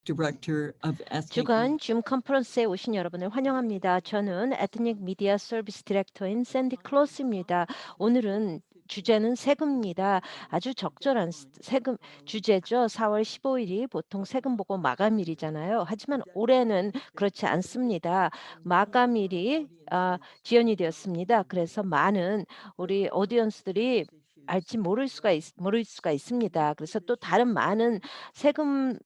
Director of 주간 SKP. 줌 컨퍼런스에 오신 여러분을 환영합니다. 저는 에트닉 미디어 서비스 디렉터인 샌디 클로스입니다. 오늘은 주제는 세금입니다. 아주 적절한 세금 주제죠. 4월 15일이 보통 세금 보고 마감일이잖아요. 하지만 올해는 그렇지 않습니다. 마감일이 지연이 되었습니다. 그래서 많은 우리 오디언스들이 알지 모를 수가 있습니다. 그래서 또 다른 많은 세금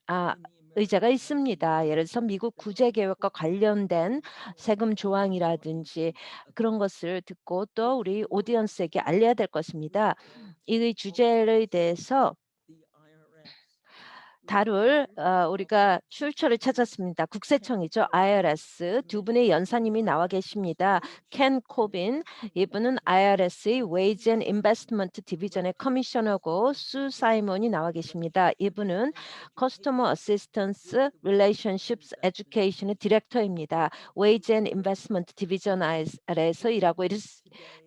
의제가 있습니다. 예를 들어서 미국 구제 계획과 관련된 세금 조항이라든지 그런 것을 듣고 또 우리 오디언스에게 알려야 될 것입니다. 이 주제에 대해서 다룰 우리가 출처를 찾았습니다. 국세청이죠. IRS 두 분의 연사님이 나와 계십니다. 켄 코빈 이분은 IRS의 Wage and Investment 디비전의 커미셔너고 수 사이먼이 나와 계십니다. 이분은 Customer Assistance Relationships Education의 디렉터입니다. Wage and Investment 디비전 아래에서 일하고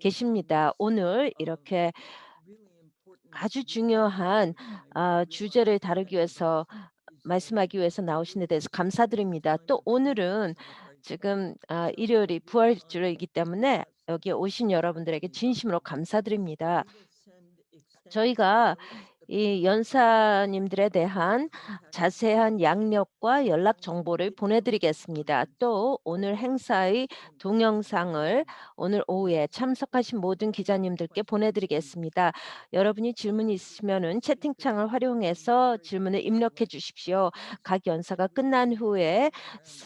계십니다. 오늘 이렇게 아주 중요한 주제를 다루기 위해서 말씀하기 위해서 나오신 데 대해서 감사드립니다. 또 오늘은 지금 일요일이 부활주일이기 때문에 여기에 오신 여러분들에게 진심으로 감사드립니다. 저희가 이 연사님들에 대한 자세한 양력과 연락 정보를 보내드리겠습니다. 또 오늘 행사의 동영상을 오늘 오후에 참석하신 모든 기자님들께 보내드리겠습니다. 여러분이 질문이 있으시면은 채팅창을 활용해서 질문을 입력해 주십시오. 각 연사가 끝난 후에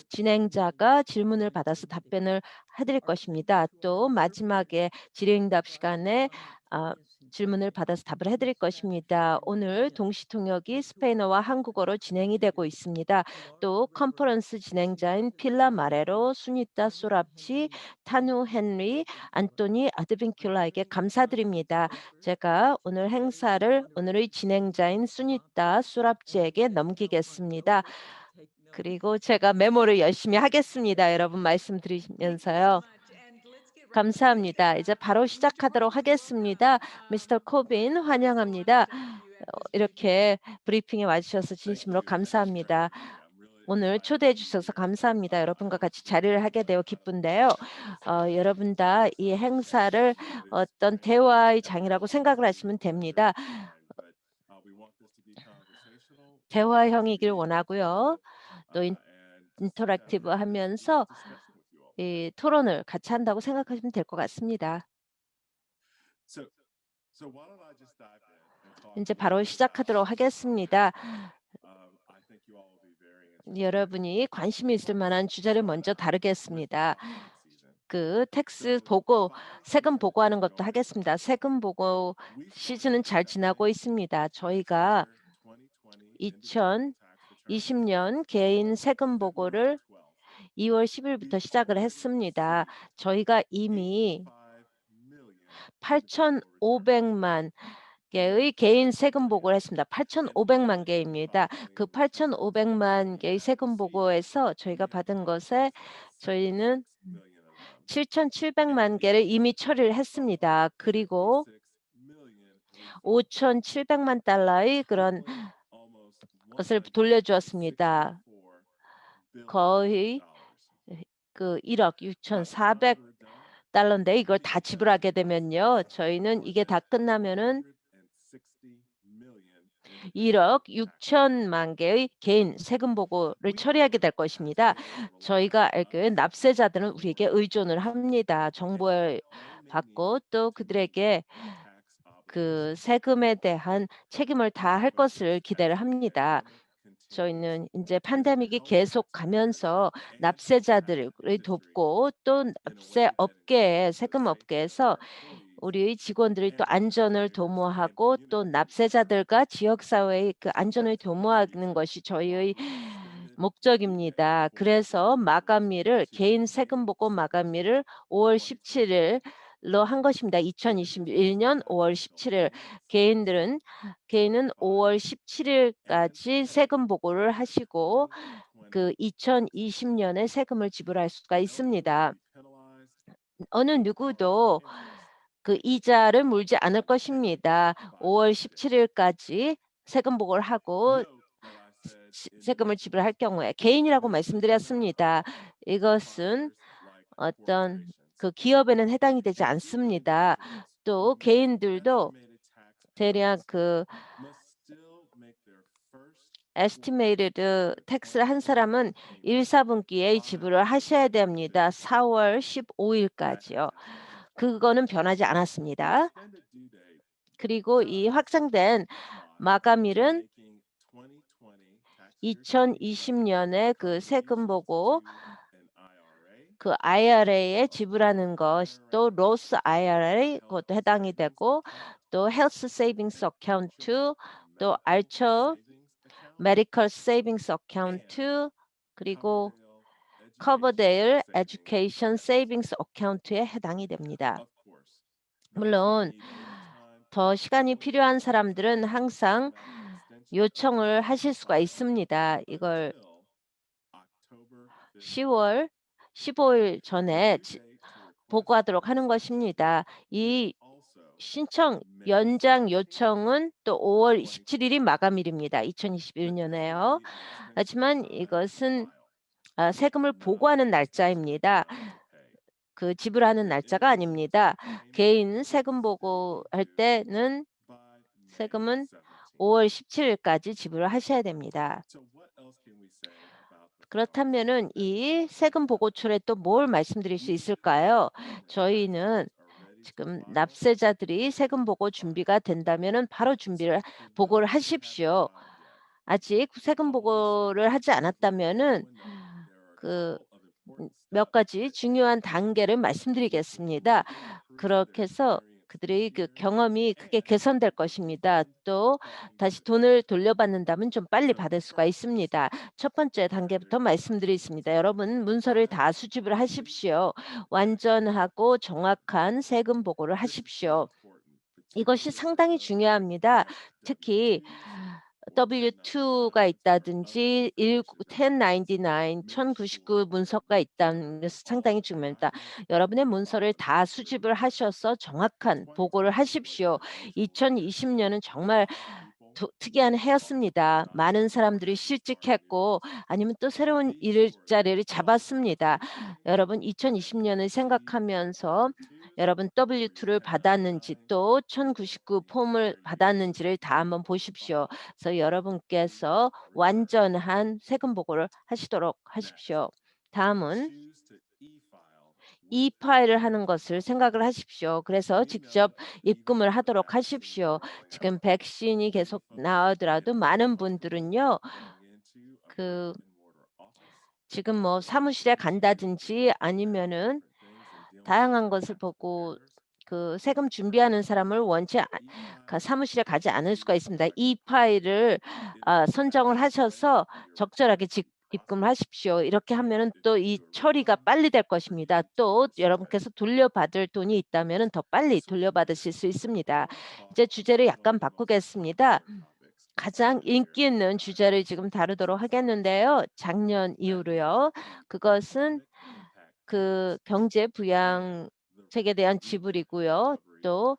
진행자가 질문을 받아서 답변을 해드릴 것입니다. 또 마지막에 질의응답 시간에 아, 질문을 받아서 답을 해드릴 것입니다. 오늘 동시 통역이 스페인어와 한국어로 진행이 되고 있습니다. 또 컨퍼런스 진행자인 필라 마레로, 수니타 소랍치, 타누 헨리, 안토니 아드빈큘라에게 감사드립니다. 제가 오늘 행사를 오늘의 진행자인 수니타 소랍치에게 넘기겠습니다. 그리고 제가 메모를 열심히 하겠습니다. 여러분 말씀드리면서요. 감사합니다. 이제 바로 시작하도록 하겠습니다. 미스터 코빈 환영합니다. 이렇게 브리핑에 와주셔서 진심으로 감사합니다. 오늘 초대해 주셔서 감사합니다. 여러분과 같이 자리를 하게 되어 기쁜데요. 여러분 다 이 행사를 어떤 대화의 장이라고 생각을 하시면 됩니다. 대화형이길 원하고요. 또 인터랙티브 하면서 이 토론을 같이 한다고 생각하시면 될 것 같습니다. 이제 바로 시작하도록 하겠습니다. 여러분이 관심이 있을 만한 주제를 먼저 다루겠습니다. 그 텍스 보고 세금 보고하는 것도 하겠습니다. 세금 보고 시즌은 잘 지나고 있습니다. 저희가 2020년 개인 세금 보고를 2월 10일부터 시작을 했습니다. 저희가 이미 8,500만 개의 개인 세금 보고를 했습니다. 8,500만 개입니다. 그 8,500만 개의 세금 보고에서 저희가 받은 것에 저희는 7,700만 개를 이미 처리를 했습니다. 그리고 5,700만 달러의 그런 것을 돌려주었습니다. 거의 그 1억 6,400 달러인데 이걸 다 지불하게 되면요. 저희는 이게 다 끝나면은 1억 6천만 개의 개인 세금 보고를 처리하게 될 것입니다. 저희가 알기에 납세자들은 우리에게 의존을 합니다. 정보를 받고 또 그들에게 그 세금에 대한 책임을 다할 것을 기대를 합니다. 저희는 이제 팬데믹이 계속 가면서 납세자들을 돕고 또 납세 업계에 세금 업계에서 우리의 직원들이 또 안전을 도모하고 또 납세자들과 지역 사회의 그 안전을 도모하는 것이 저희의 목적입니다. 그래서 마감일을 개인 세금 보고 마감일을 5월 17일로 한 것입니다. 2021년 5월 17일 개인은 5월 17일까지 세금 보고를 하시고 그 2020년에 세금을 지불할 수가 있습니다. 어느 누구도 그 이자를 물지 않을 것입니다. 5월 17일까지 세금 보고를 하고 세금을 지불할 경우에 개인이라고 말씀드렸습니다. 이것은 어떤 그 기업에는 해당이 되지 않습니다. 또 개인들도 대략 그 에스티메이티드 텍스를 한 사람은 1/4분기에 지불을 하셔야 됩니다. 4월 15 일까지요. 그거는 변하지 않았습니다. 그리고 이 확장된 마감일은 2020 년에 그 세금 보고 그 IRA에 지불하는 것이 또 로스 IRA 그것도 해당이 되고 또 헬스 세이빙스 어카운트 또 알처 메디컬 세이빙스 어카운트 그리고 커버데일 에듀케이션 세이빙스 어카운트에 해당이 됩니다. 물론 더 시간이 필요한 사람들은 항상 요청을 하실 수가 있습니다. 이걸 10월 15일 전에 보고하도록 하는 것입니다. 이 신청 연장 요청은 또 5월 17일이 마감일입니다. 2021년에요. 하지만 이것은 세금을 보고하는 날짜입니다. 그 지불하는 날짜가 아닙니다. 개인 세금 보고할 때는 세금은 5월 17일까지 지불을 하셔야 됩니다. 그렇다면은 이 세금 보고처에 또 뭘 말씀드릴 수 있을까요? 저희는 지금 납세자들이 세금 보고 준비가 된다면은 바로 보고를 하십시오. 아직 세금 보고를 하지 않았다면은 그 몇 가지 중요한 단계를 말씀드리겠습니다. 그렇게 해서 그들의 그 경험이 크게 개선될 것입니다. 또 다시 돈을 돌려받는다면 좀 빨리 받을 수가 있습니다. 첫 번째 단계부터 말씀드리겠습니다. 여러분 문서를 다 수집을 하십시오. 완전하고 정확한 세금 보고를 하십시오. 이것이 상당히 중요합니다. 특히 W2가 있다든지 1099 1099 문서가 있다는 것은 상당히 중요합니다. 여러분의 문서를 다 수집을 하셔서 정확한 보고를 하십시오. 2020년은 정말 특이한 해였습니다. 많은 사람들이 실직했고 아니면 또 새로운 일자리를 잡았습니다. 여러분 2020년을 생각하면서 여러분 W2를 받았는지 또 1099 폼을 받았는지를 다 한번 보십시오. 그래서 여러분께서 완전한 세금 보고를 하시도록 하십시오. 다음은 E-파일을 하는 것을 생각을 하십시오. 그래서 직접 입금을 하도록 하십시오. 지금 백신이 계속 나오더라도 많은 분들은요. 그 지금 뭐 사무실에 간다든지 아니면은 다양한 것을 보고 그 세금 준비하는 사람을 사무실에 가지 않을 수가 있습니다. 이 파일을 선정을 하셔서 적절하게 입금을 하십시오. 이렇게 하면은 또 이 처리가 빨리 될 것입니다. 또 여러분께서 돌려받을 돈이 있다면은 더 빨리 돌려받으실 수 있습니다. 이제 주제를 약간 바꾸겠습니다. 가장 인기 있는 주제를 지금 다루도록 하겠는데요. 작년 이후로요. 그것은 그 경제 부양책에 대한 지불이고요. 또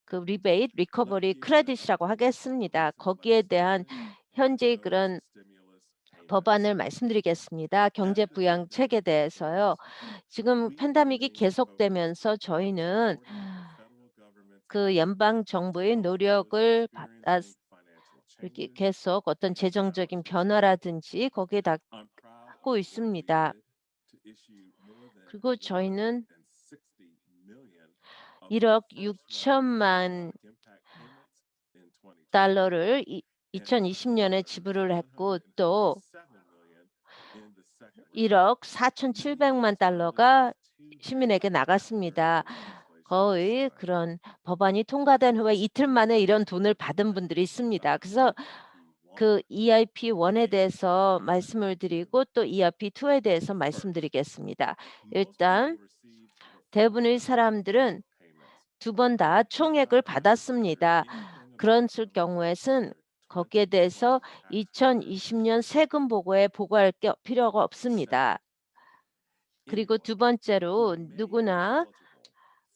그 리베이트, 리커버리 크레딧이라고 하겠습니다. 거기에 대한 현재의 그런 법안을 말씀드리겠습니다. 경제 부양책에 대해서요. 지금 팬데믹이 계속되면서 저희는 그 연방 정부의 노력을 받아 이렇게 계속 어떤 재정적인 변화라든지 거기에 다 하고 있습니다. 그리고 저희는 1억 6천만 달러를 2020년에 지불을 했고 또 1억 4,700만 달러가 시민에게 나갔습니다. 거의 그런 법안이 통과된 후에 이틀 만에 이런 돈을 받은 분들이 있습니다. 그래서 그 EIP1에 대해서 말씀을 드리고 또 EIP2에 대해서 말씀드리겠습니다. 일단 대부분의 사람들은 두 번 다 총액을 받았습니다. 그런 경우에는 거기에 대해서 2020년 세금 보고에 보고할 필요가 없습니다. 그리고 두 번째로 누구나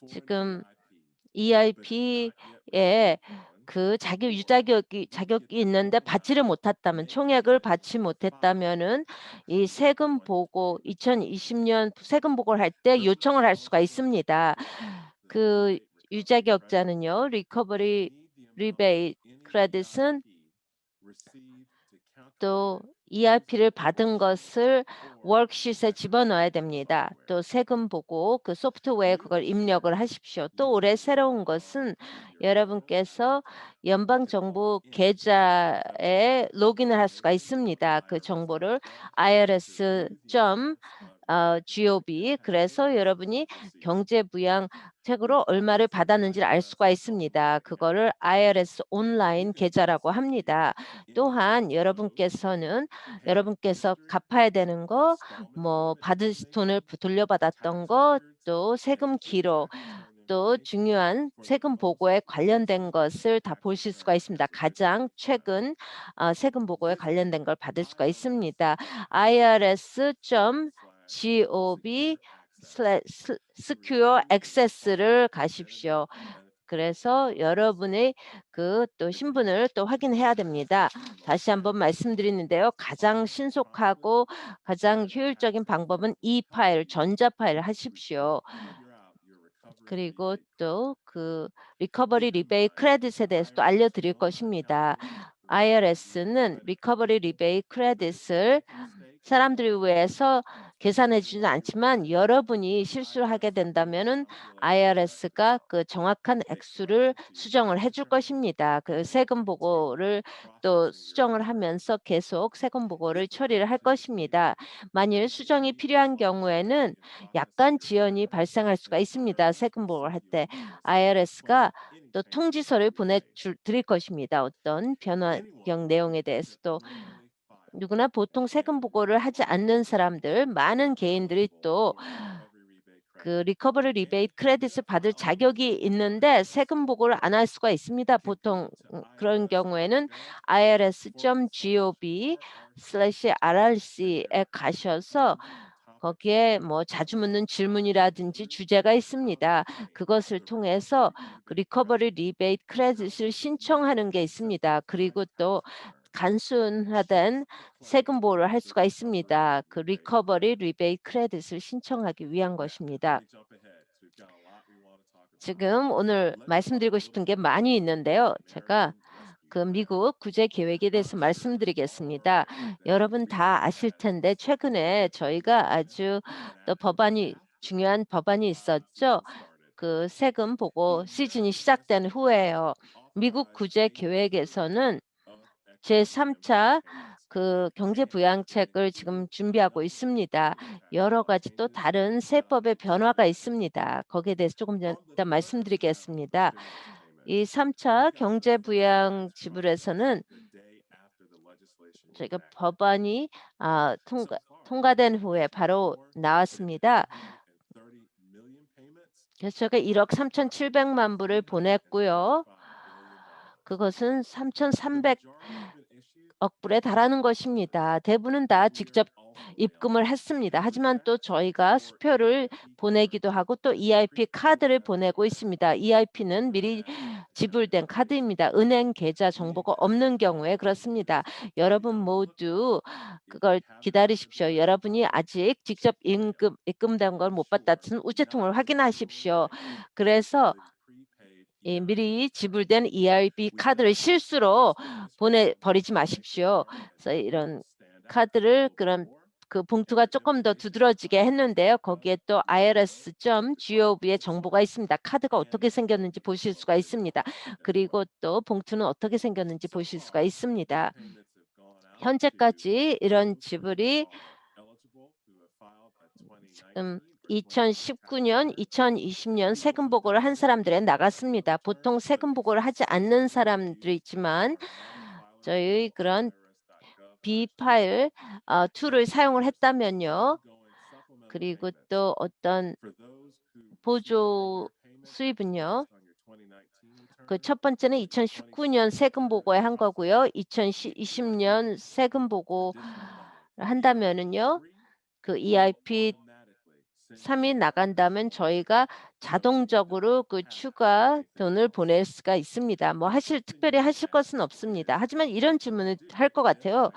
지금 EIP에 그 자격이 있는데 받지를 못했다면 총액을 받지 못했다면은 이 세금 보고 2020년 세금 보고를 할 때 요청을 할 수가 있습니다. 그 유자격자는요. 리커버리 리베이트 크레딧은 또 ERP를 받은 것을 워크시트에 집어넣어야 됩니다. 또 세금 보고 그 소프트웨어에 그걸 입력을 하십시오. 또 올해 새로운 것은 여러분께서 연방정부 계좌에 로그인을 할 수가 있습니다. 그 정보를 irs.gov 그래서 여러분이 경제부양책으로 얼마를 받았는지를 알 수가 있습니다. 그거를 IRS 온라인 계좌라고 합니다. 또한 여러분께서 갚아야 되는 거, 뭐 돈을 돌려받았던 거, 또 세금 기록, 또 중요한 세금 보고에 관련된 것을 다 보실 수가 있습니다. 가장 최근 세금 보고에 관련된 걸 받을 수가 있습니다. irs.gov secure access를 가십시오. 그래서 여러분의 그 또 신분을 또 확인해야 됩니다. 다시 한번 말씀드리는데요. 가장 신속하고 가장 효율적인 방법은 파일, 전자 파일을 하십시오. 그리고 또 그 리커버리 리베이트 크레딧에 대해서도 알려드릴 것입니다. IRS는 리커버리 리베이트 크레딧을 사람들을 위해서 계산해 주지는 않지만 여러분이 실수를 하게 된다면은 IRS가 그 정확한 액수를 수정을 해줄 것입니다. 그 세금 보고를 또 수정을 하면서 계속 세금 보고를 처리를 할 것입니다. 만일 수정이 필요한 경우에는 약간 지연이 발생할 수가 있습니다. 세금 보고를 할 때 IRS가 또 통지서를 드릴 것입니다. 어떤 변경 내용에 대해서도 누구나 보통 세금 보고를 하지 않는 사람들, 많은 개인들이 또 그 리커버리 리베이트 크레딧을 받을 자격이 있는데 세금 보고를 안 할 수가 있습니다. 보통 그런 경우에는 irs.gov/rrc에 가셔서 거기에 뭐 자주 묻는 질문이라든지 주제가 있습니다. 그것을 통해서 그 리커버리 리베이트 크레딧을 신청하는 게 있습니다. 그리고 또 간순화된 세금 보호를 할 수가 있습니다. 그 리커버리 리베이트 크레딧을 신청하기 위한 것입니다. 지금 오늘 말씀드리고 싶은 게 많이 있는데요. 제가 그 미국 구제 계획에 대해서 말씀드리겠습니다. 여러분 다 아실 텐데 최근에 저희가 아주 또 중요한 법안이 있었죠. 그 세금 보고 시즌이 시작된 후에요. 미국 구제 계획에서는 제3차 그 경제 부양책을 지금 준비하고 있습니다. 여러 가지 또 다른 세법의 변화가 있습니다. 거기에 대해서 조금 이따 말씀드리겠습니다. 이 3차 경제 부양 지불에서는 저희가 법안이 통과된 후에 바로 나왔습니다. 그래서 제가 1억 3,700만 불을 보냈고요. 그것은 3,300억 불에 달하는 것입니다. 대부분은 다 직접 입금을 했습니다. 하지만 또 저희가 수표를 보내기도 하고 또 EIP 카드를 보내고 있습니다. EIP는 미리 지불된 카드입니다. 은행 계좌 정보가 없는 경우에 그렇습니다. 여러분 모두 그걸 기다리십시오. 여러분이 아직 직접 입금된 걸 못 받았으면 우체통을 확인하십시오. 그래서 이 미리 지불된 EIB 카드를 실수로 보내 버리지 마십시오. 그래서 이런 카드를 그런 그 봉투가 조금 더 두드러지게 했는데요. 거기에 또 irs.gov의 정보가 있습니다. 카드가 어떻게 생겼는지 보실 수가 있습니다. 그리고 또 봉투는 어떻게 생겼는지 보실 수가 있습니다. 현재까지 이런 지불이 지금 2019년, 2020년 세금 보고를 한 사람들에 나갔습니다. 보통 세금 보고를 하지 않는 사람들이 있지만 저희 그런 B 파일 툴을 사용을 했다면요. 그리고 또 어떤 보조 수입은요. 그 첫 번째는 2019년 세금 보고에 한 거고요. 2020년 세금 보고 한다면은요. 그 EIP 3이 나간다면 저희가 자동적으로 그 추가 돈을 보낼 수가 있습니다. 뭐 특별히 하실 것은 없습니다. 하지만 이런 질문을 할 것 같아요.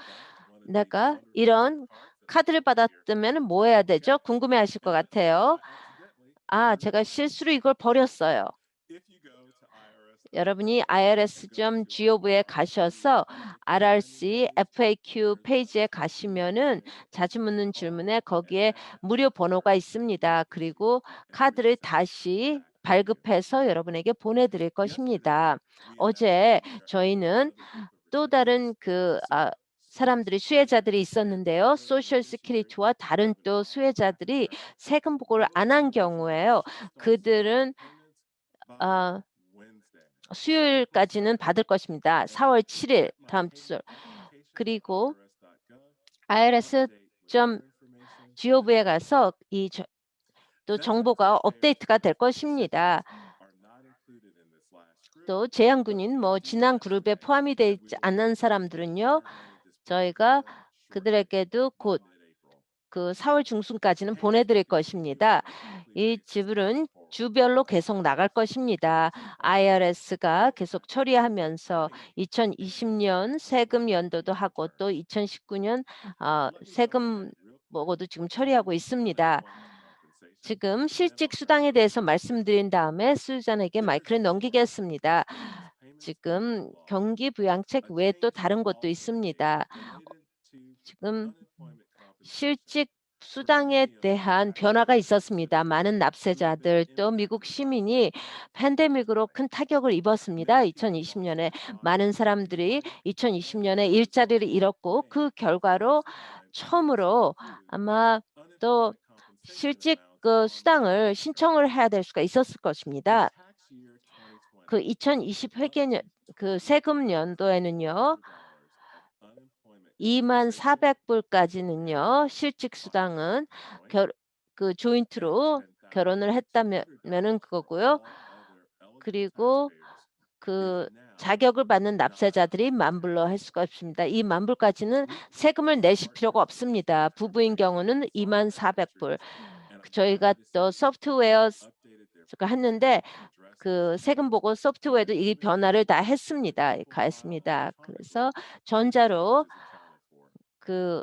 내가 이런 카드를 받았으면 뭐 해야 되죠? 궁금해하실 것 같아요. 아, 제가 실수로 이걸 버렸어요. 여러분이 irs.gov에 가셔서 RRC FAQ 페이지에 가시면은 자주 묻는 질문에 거기에 무료 번호가 있습니다. 그리고 카드를 다시 발급해서 여러분에게 보내드릴 것입니다. 어제 저희는 또 다른 사람들이 수혜자들이 있었는데요. 소셜 시큐리티와 다른 또 수혜자들이 세금 보고를 안 한 경우에요. 그들은 아 수요일까지는 받을 것입니다. 4월 7일 다음 주. 그리고 irs.gov에 가서 또 정보가 업데이트가 될 것입니다. 또 재향군인 지난 그룹에 포함이 되어 있지 않은 사람들은요. 저희가 그들에게도 곧 4월 중순까지는 보내드릴 것입니다. 이 지불은 주별로 계속 나갈 것입니다. IRS가 계속 처리하면서 2020년 세금 연도도 하고 또 2019년 세금 보고도 지금 처리하고 있습니다. 지금 실직 수당에 대해서 말씀드린 다음에 수잔에게 마이크를 넘기겠습니다. 지금 경기 부양책 외에 또 다른 것도 있습니다. 지금 실직 수당에 대한 변화가 있었습니다. 많은 납세자들 또 미국 시민이 팬데믹으로 큰 타격을 입었습니다. 2020년에 많은 사람들이 2020년에 일자리를 잃었고 그 결과로 처음으로 아마 또 실직 수당을 신청을 해야 될 수가 있었을 것입니다. 2020 회계년 세금 연도에는요. 24,000불까지는요. 실직 수당은 결 조인트로 결혼을 했다면은 그거고요. 그리고 그 자격을 받는 납세자들이 10,000불로 할 수가 없습니다. 이 10,000불까지는 세금을 내실 필요가 없습니다. 부부인 경우는 24,000불. 저희가 또 소프트웨어 했는데 세금 보고 소프트웨어도 이 변화를 다 했습니다. 가했습니다. 그래서 전자로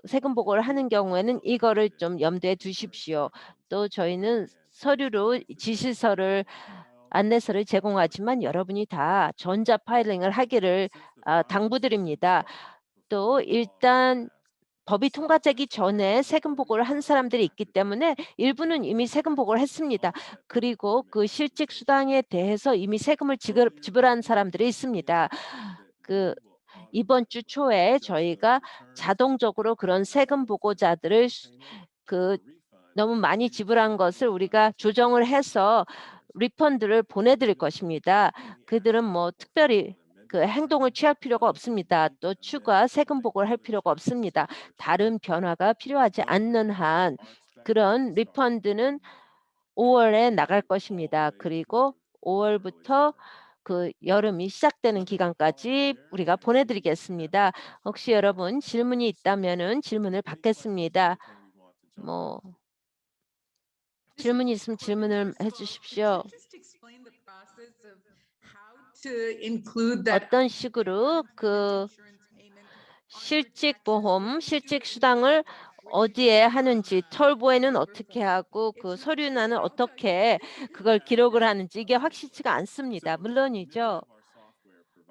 세금 보고를 하는 경우에는 이거를 좀 염두에 두십시오. 또 저희는 서류로 지시서를 안내서를 제공하지만 여러분이 다 전자 파일링을 하기를 당부드립니다. 또 일단 법이 통과되기 전에 세금 보고를 한 사람들이 있기 때문에 일부는 이미 세금 보고를 했습니다. 그리고 실직 수당에 대해서 이미 세금을 지불한 사람들이 있습니다. 그 이번 주 초에 저희가 자동적으로 그런 세금 보고자들을 너무 많이 지불한 것을 우리가 조정을 해서 리펀드를 보내드릴 것입니다. 그들은 특별히 행동을 취할 필요가 없습니다. 또 추가 세금 보고를 할 필요가 없습니다. 다른 변화가 필요하지 않는 한 그런 리펀드는 5월에 나갈 것입니다. 그리고 5월부터 여름이 시작되는 기간까지 우리가 보내드리겠습니다. 혹시 여러분 질문이 있다면은 질문을 받겠습니다. 뭐 질문이 있으면 질문을 해 주십시오. 어떤 식으로 실직 보험, 실직 수당을 어디에 하는지, 털보에는 어떻게 하고 서류나는 어떻게 그걸 기록을 하는지 이게 확실치가 않습니다. 물론이죠.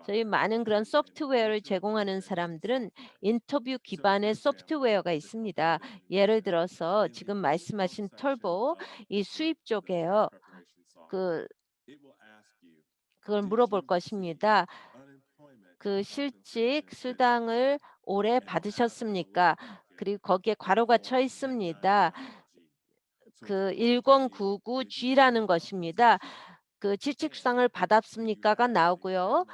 저희 많은 그런 소프트웨어를 제공하는 사람들은 인터뷰 기반의 소프트웨어가 있습니다. 예를 들어서 지금 말씀하신 털보 이 수입 쪽에요. 그 그걸 물어볼 것입니다. 실직 수당을 올해 받으셨습니까? 그리고 거기에 괄호가 쳐 있습니다. 1099G라는 것입니다. 실직 수당을 받았습니까가 나오고요.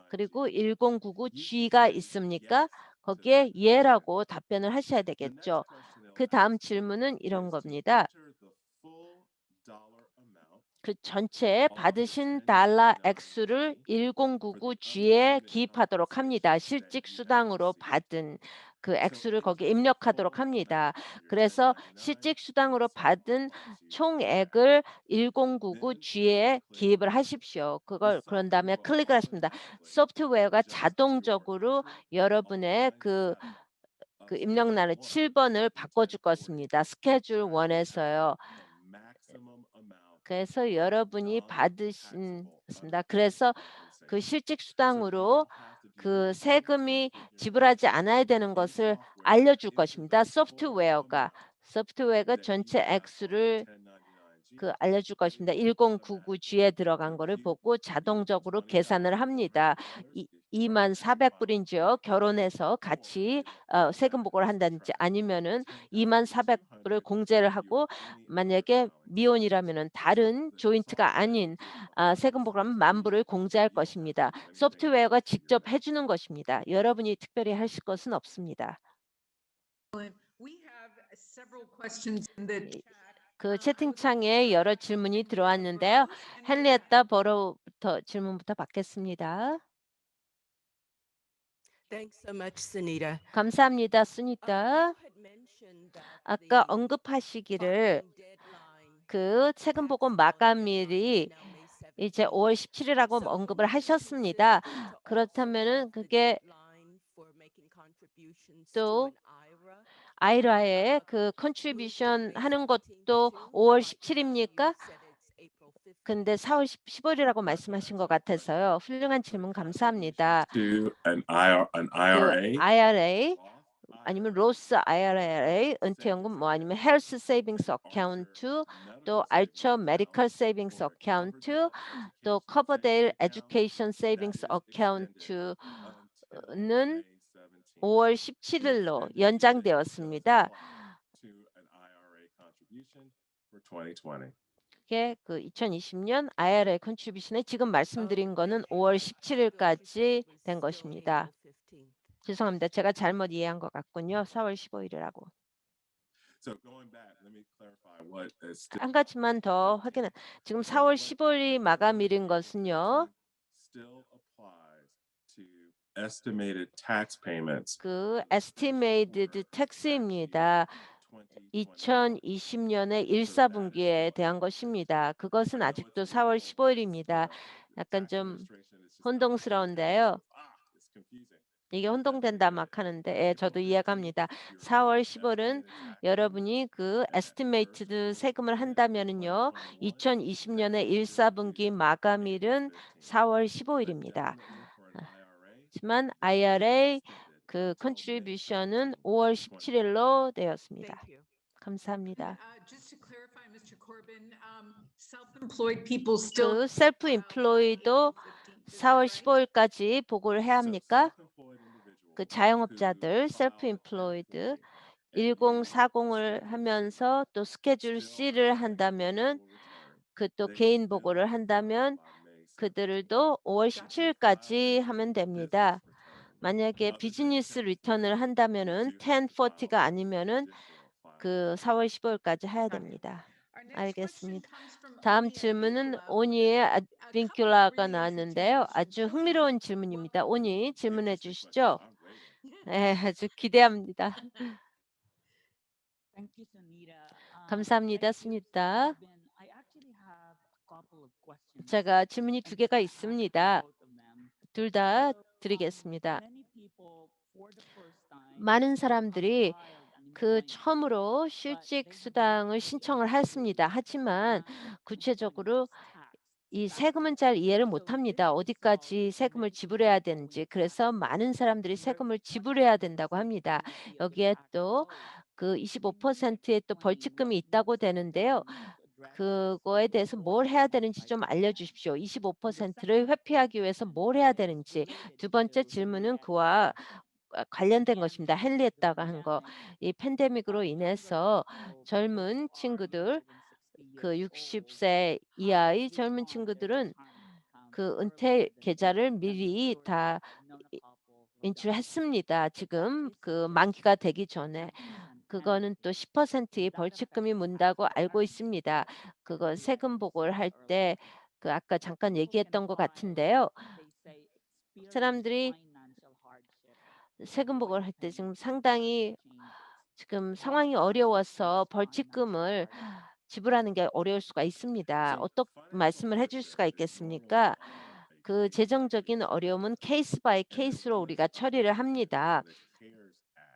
그리고 1099G가 있습니까? 거기에 예라고 답변을 하셔야 되겠죠. 그다음 질문은 이런 겁니다. 전체 받으신 달러 액수를 1099G에 기입하도록 합니다. 실직 수당으로 받은 그 액수를 거기에 입력하도록 합니다. 그래서 실직 수당으로 받은 총액을 1099 G에 기입을 하십시오. 그걸 그런 다음에 클릭을 하십니다. 소프트웨어가 자동적으로 여러분의 그 입력란을 7 번을 바꿔줄 것입니다. 스케줄 1에서요. 그래서 여러분이 받으신 습니다. 그래서 그 실직 수당으로 그 세금이 지불하지 않아야 되는 것을 알려줄 것입니다. 소프트웨어가 전체 액수를 그 알려줄 것입니다. 1099 G에 들어간 거를 보고 자동적으로 계산을 합니다. 이 24,000 불인지요. 결혼해서 같이 세금 보고를 한다든지 아니면은 24,000 불을 공제를 하고 만약에 미혼이라면은 다른 조인트가 아닌 세금 보고를 하면 10,000 불을 공제할 것입니다. 소프트웨어가 직접 해 주는 것입니다. 여러분이 특별히 하실 것은 없습니다. We have several questions in the 이 chat. 그 I would like to 채팅창에 여러 start with 질문이 Henrietta 들어왔는데요. Burrows. Henrietta. 헨리에타 버로우부터 질문부터 받겠습니다. Thanks so much, Sunita. 감사합니다, You 순이따. had mentioned that 아까 the 언급하시기를 filing deadline, 그 세금 tax 보고 filing deadline is 마감일이 now May 이제 5 17th. 월 17 일이라고 So 언급을 would it be 하셨습니다. consistent to also have 그렇다면은 the 그게 deadline for making contributions to 또 an IRA 아이라에 그 move to 컨트리뷰션 May 하는 17th 것도 too? 5 월 Right now you 17일입니까? said it's April 근데 15th. 4월 15 일이라고 말씀하신 것 같아서요. 훌륭한 질문 감사합니다. To an 그 IRA, IRA Roth 아니면 IRA, 로스 IRA 은퇴연금 savings 뭐 아니면 account, 헬스 세이빙스 Archer, 어카운트 none of 또 those 알처 savings 메디컬 accounts 세이빙스 or 어카운트 Coverdell 또 Education Savings 커버데일 Account 에듀케이션 that 세이빙스 is extended until 어카운트는 May 17th. 5월 The 17일로 extended period does 연장되었습니다. apply to an IRA contribution for 2020. 이게 그 2020년 IRA 컨트리뷰션에 지금 말씀드린 거는 Okay. 5월 I thought you said 17일까지 it was 된 still 것입니다. April 15th. 죄송합니다. 제가 잘못 이해한 것 같군요. 4월 15일이라고. So going back, let me clarify what is still 한 가지만 더 15th. 확인해. 지금 What 4월 what 15일이 마감일인 April 것은요. 15th still applies to estimated tax payments 그 for the first estimated quarter tax year tax입니다. 2021. 2020년의 So that is 1사분기에 still 대한 active. 것입니다. 그것은 I know it's 아직도 a 4월 little, 15일입니다. the 약간 tax 좀 administration is just not quite happy. 혼동스러운데요. So it's confusing. 이게 But that's 혼동된다 okay. 막 하는데 예, April 저도 15th, 이해갑니다. your 4월 15일은 estimated tax payments 여러분이 그 for that first 에스티메이트드 full 세금을 year 한다면은요. 2021, that 2020년의 is still due 1사분기 April 마감일은 15th. 4월 But 15일입니다. definitely for an IRA, 하지만 that is IRA extended 그 until May 컨트리뷰션은 17th, 5월 2020. 17일로 되었습니다. Thank you. And 감사합니다. just to clarify, Mr. Corbin, self-employed people still 그 have to 셀프 file by 임플로이도 April 15th. Is that 4월 right? 15일까지 보고를 해야 So 합니까? self-employed 그 individuals who 자영업자들 셀프 filed 임플로이드 F40 and use 1040을 Schedule C 하면서 또 스케줄 still C를 have 한다면은 legal return. 그 또 They 개인 still 보고를 have to file 한다면 by May 17th. 그들도 5월 Gotcha. If they file 17일까지 a 하면 business 됩니다. return 만약에 other than 비즈니스 1040, 리턴을 you 한다면은 do have to file 1040가 some 아니면은 additional 그 filings. 4월 15일까지 해야 Got it. 됩니다. Our next question 알겠습니다. comes from 다음 Oni 질문은 Advincula, who has 오니의 a couple of 아빙큘라가 really easy 나왔는데요. questions. 아주 Oni, 흥미로운 질문입니다. welcome. 오니 질문해 Interesting questions. 주시죠. I'm waiting. 네, 아주 기대합니다. Thank you, Sunita. 감사합니다, Thank you, Mr. 순이따. Corbin. I actually have a couple of questions, 제가 질문이 두 and just 개가 want to ask you 있습니다. both of them. 둘 다 So, 드리겠습니다. many people, for the first time, 많은 have 사람들이 filed 그 unemployment, 처음으로 but 실직 they have yet 수당을 to be 신청을 able 했습니다. to 하지만 find employment 구체적으로 tax 이 세금은 back. 잘 이해를 So 못 this 합니다. results 어디까지 in 세금을 many 지불해야 people 되는지. owing tax. 그래서 많은 사람들이 And there's 세금을 much 지불해야 된다고 합니다. uncertainty of the 여기에 tax 또 owed. 그 Can you 25%의 또 explain what 벌칙금이 needs 있다고 to be 되는데요. done to address this 그거에 to 대해서 avoid 뭘 해야 becoming 되는지 좀 type 2? 알려주십시오. And the 25%를 second 회피하기 위해서 question 뭘 해야 is 되는지. related 두 번째 to 질문은 Henrietta. 그와 관련된 Again, 것입니다. with the 헨리에tta가 한 거. pandemic, 이 팬데믹으로 younger 인해서 people, people who 젊은 are 친구들, greater than 60 그 years old, 60세 have 이하의 젊은 withdrawn their 친구들은 retirement accounts 그 은퇴 earlier 계좌를 than 미리 majority. 다 I've known a 이 couple who've done that. 인출했습니다. But 지금 this 그 just 만기가 되기 leads to a 전에. 10% 그거는 또 penalty. Does 10%의 that affect 벌칙금이 the tax 문다고 알고 returns 있습니다. if 그거 they 세금 보고를 sell 할 때 early? 그 아까 But 잠깐 people can 얘기했던 것 file, 같은데요. they say, experience 사람들이 financial hardship. 세금 보고를 할 때 지금 상당히 지금 상황이 어려워서 벌칙금을 지불하는 게 어려울 수가 있습니다. 어떻게 말씀을 해줄 수가 있겠습니까? 그 재정적인 어려움은 케이스 바이 케이스로 우리가 처리를 합니다.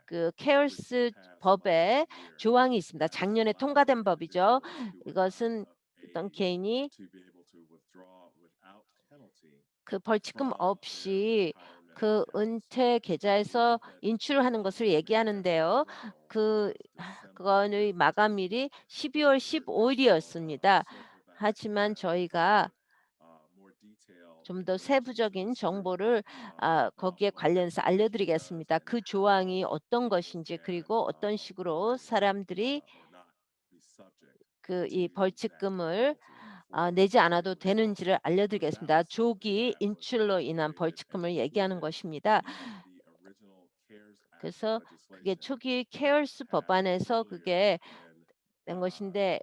그 케어스 법에 조항이 있습니다. 작년에 통과된 법이죠. 이것은 어떤 개인이 그 벌칙금 없이 그 은퇴 계좌에서 인출하는 것을 얘기하는데요. 그거의 마감일이 12월 15일이었습니다. 하지만 저희가 좀 더 세부적인 정보를 거기에 관련해서 알려드리겠습니다. 그 조항이 어떤 것인지 그리고 어떤 식으로 사람들이 그 이 벌칙금을 내지 않아도 되는지를 알려드리겠습니다. 조기 인출로 인한 벌칙금을 얘기하는 것입니다. 그래서 그게 초기 케어스 법안에서 그게 된 것인데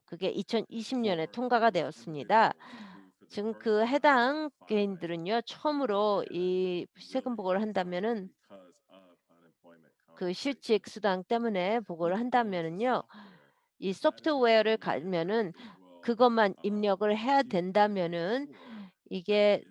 그게 2020년에 통과가 되었습니다. 지금 그 해당 개인들은요, 처음으로 이 세금 보고를 한다면은 그 실직 수당 때문에 보고를 한다면은요, 이 소프트웨어를 가면은 그것만 입력을 해야 된다면은 이게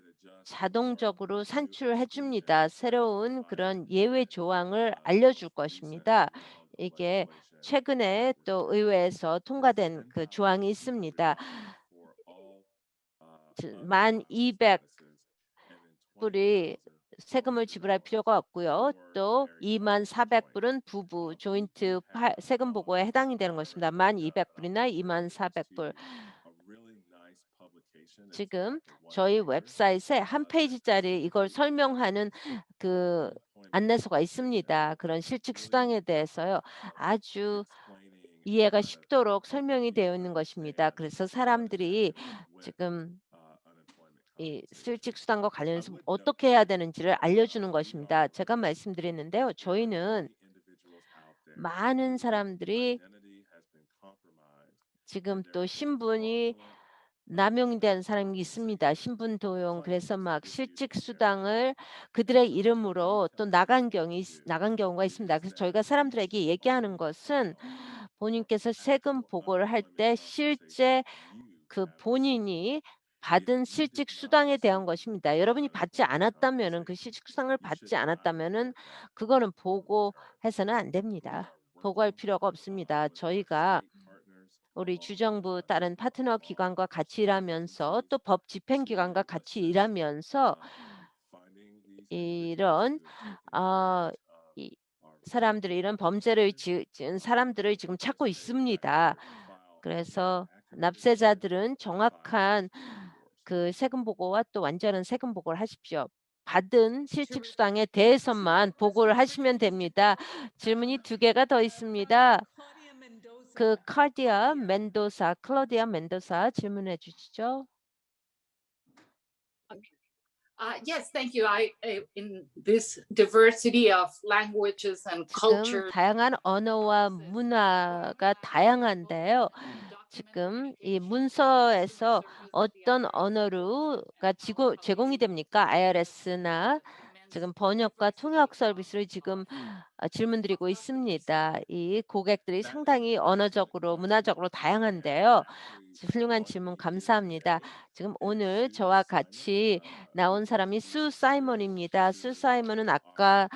자동적으로 산출해 줍니다. 새로운 그런 예외 조항을 알려줄 것입니다. 이게 최근에 또 의회에서 통과된 그 조항이 있습니다. 만 200 불이 세금을 지불할 필요가 없고요. 또 24,000불은 부부 조인트 세금 보고에 해당이 되는 것입니다. 12,000불이나 24,000불. 지금 저희 웹사이트에 한 페이지짜리 이걸 설명하는 그 안내서가 있습니다. 그런 실직 수당에 대해서요. 아주 이해가 쉽도록 설명이 되어 있는 것입니다. 그래서 사람들이 지금 이 실직 수당과 관련해서 어떻게 해야 되는지를 알려주는 것입니다. 제가 말씀드렸는데요. 저희는 많은 사람들이 지금 또 신분이 남용이 된 사람이 있습니다. 신분 도용. 그래서 막 실직 수당을 그들의 이름으로 또 나간 경우가 있습니다. 그래서 저희가 사람들에게 얘기하는 것은 본인께서 세금 보고를 할 때 실제 그 본인이 받은 실직 수당에 대한 것입니다. 여러분이 받지 않았다면은 그 실직 수당을 받지 않았다면은 그거는 보고해서는 안 됩니다. 보고할 필요가 없습니다. 저희가 우리 주정부 다른 파트너 기관과 같이 일하면서 또 법 집행 기관과 같이 일하면서 이런 어 이 사람들이 이런 범죄를 지은 사람들을 지금 찾고 있습니다. 그래서 납세자들은 정확한 그 세금 보고와 또 완전한 세금 보고를 하십시오. 받은 실직 수당에 대해서만 보고를 하시면 됩니다. 질문이 두 개가 더 있습니다. 그 클로디아 멘도사 질문해 주시죠. Yes, thank you. In this diversity of languages and 지금 cultures, 다양한 언어와 문화가 다양한데요. 지금 이 문서에서 어떤 언어로가 제공이 됩니까? IRS나 지금 번역과 통역 서비스를 지금 질문드리고 있습니다. 이 고객들이 상당히 언어적으로, 문화적으로 다양한데요. 훌륭한 질문 감사합니다. 지금 오늘 저와 같이 나온 사람이 수 사이먼입니다. 수 사이먼은 아까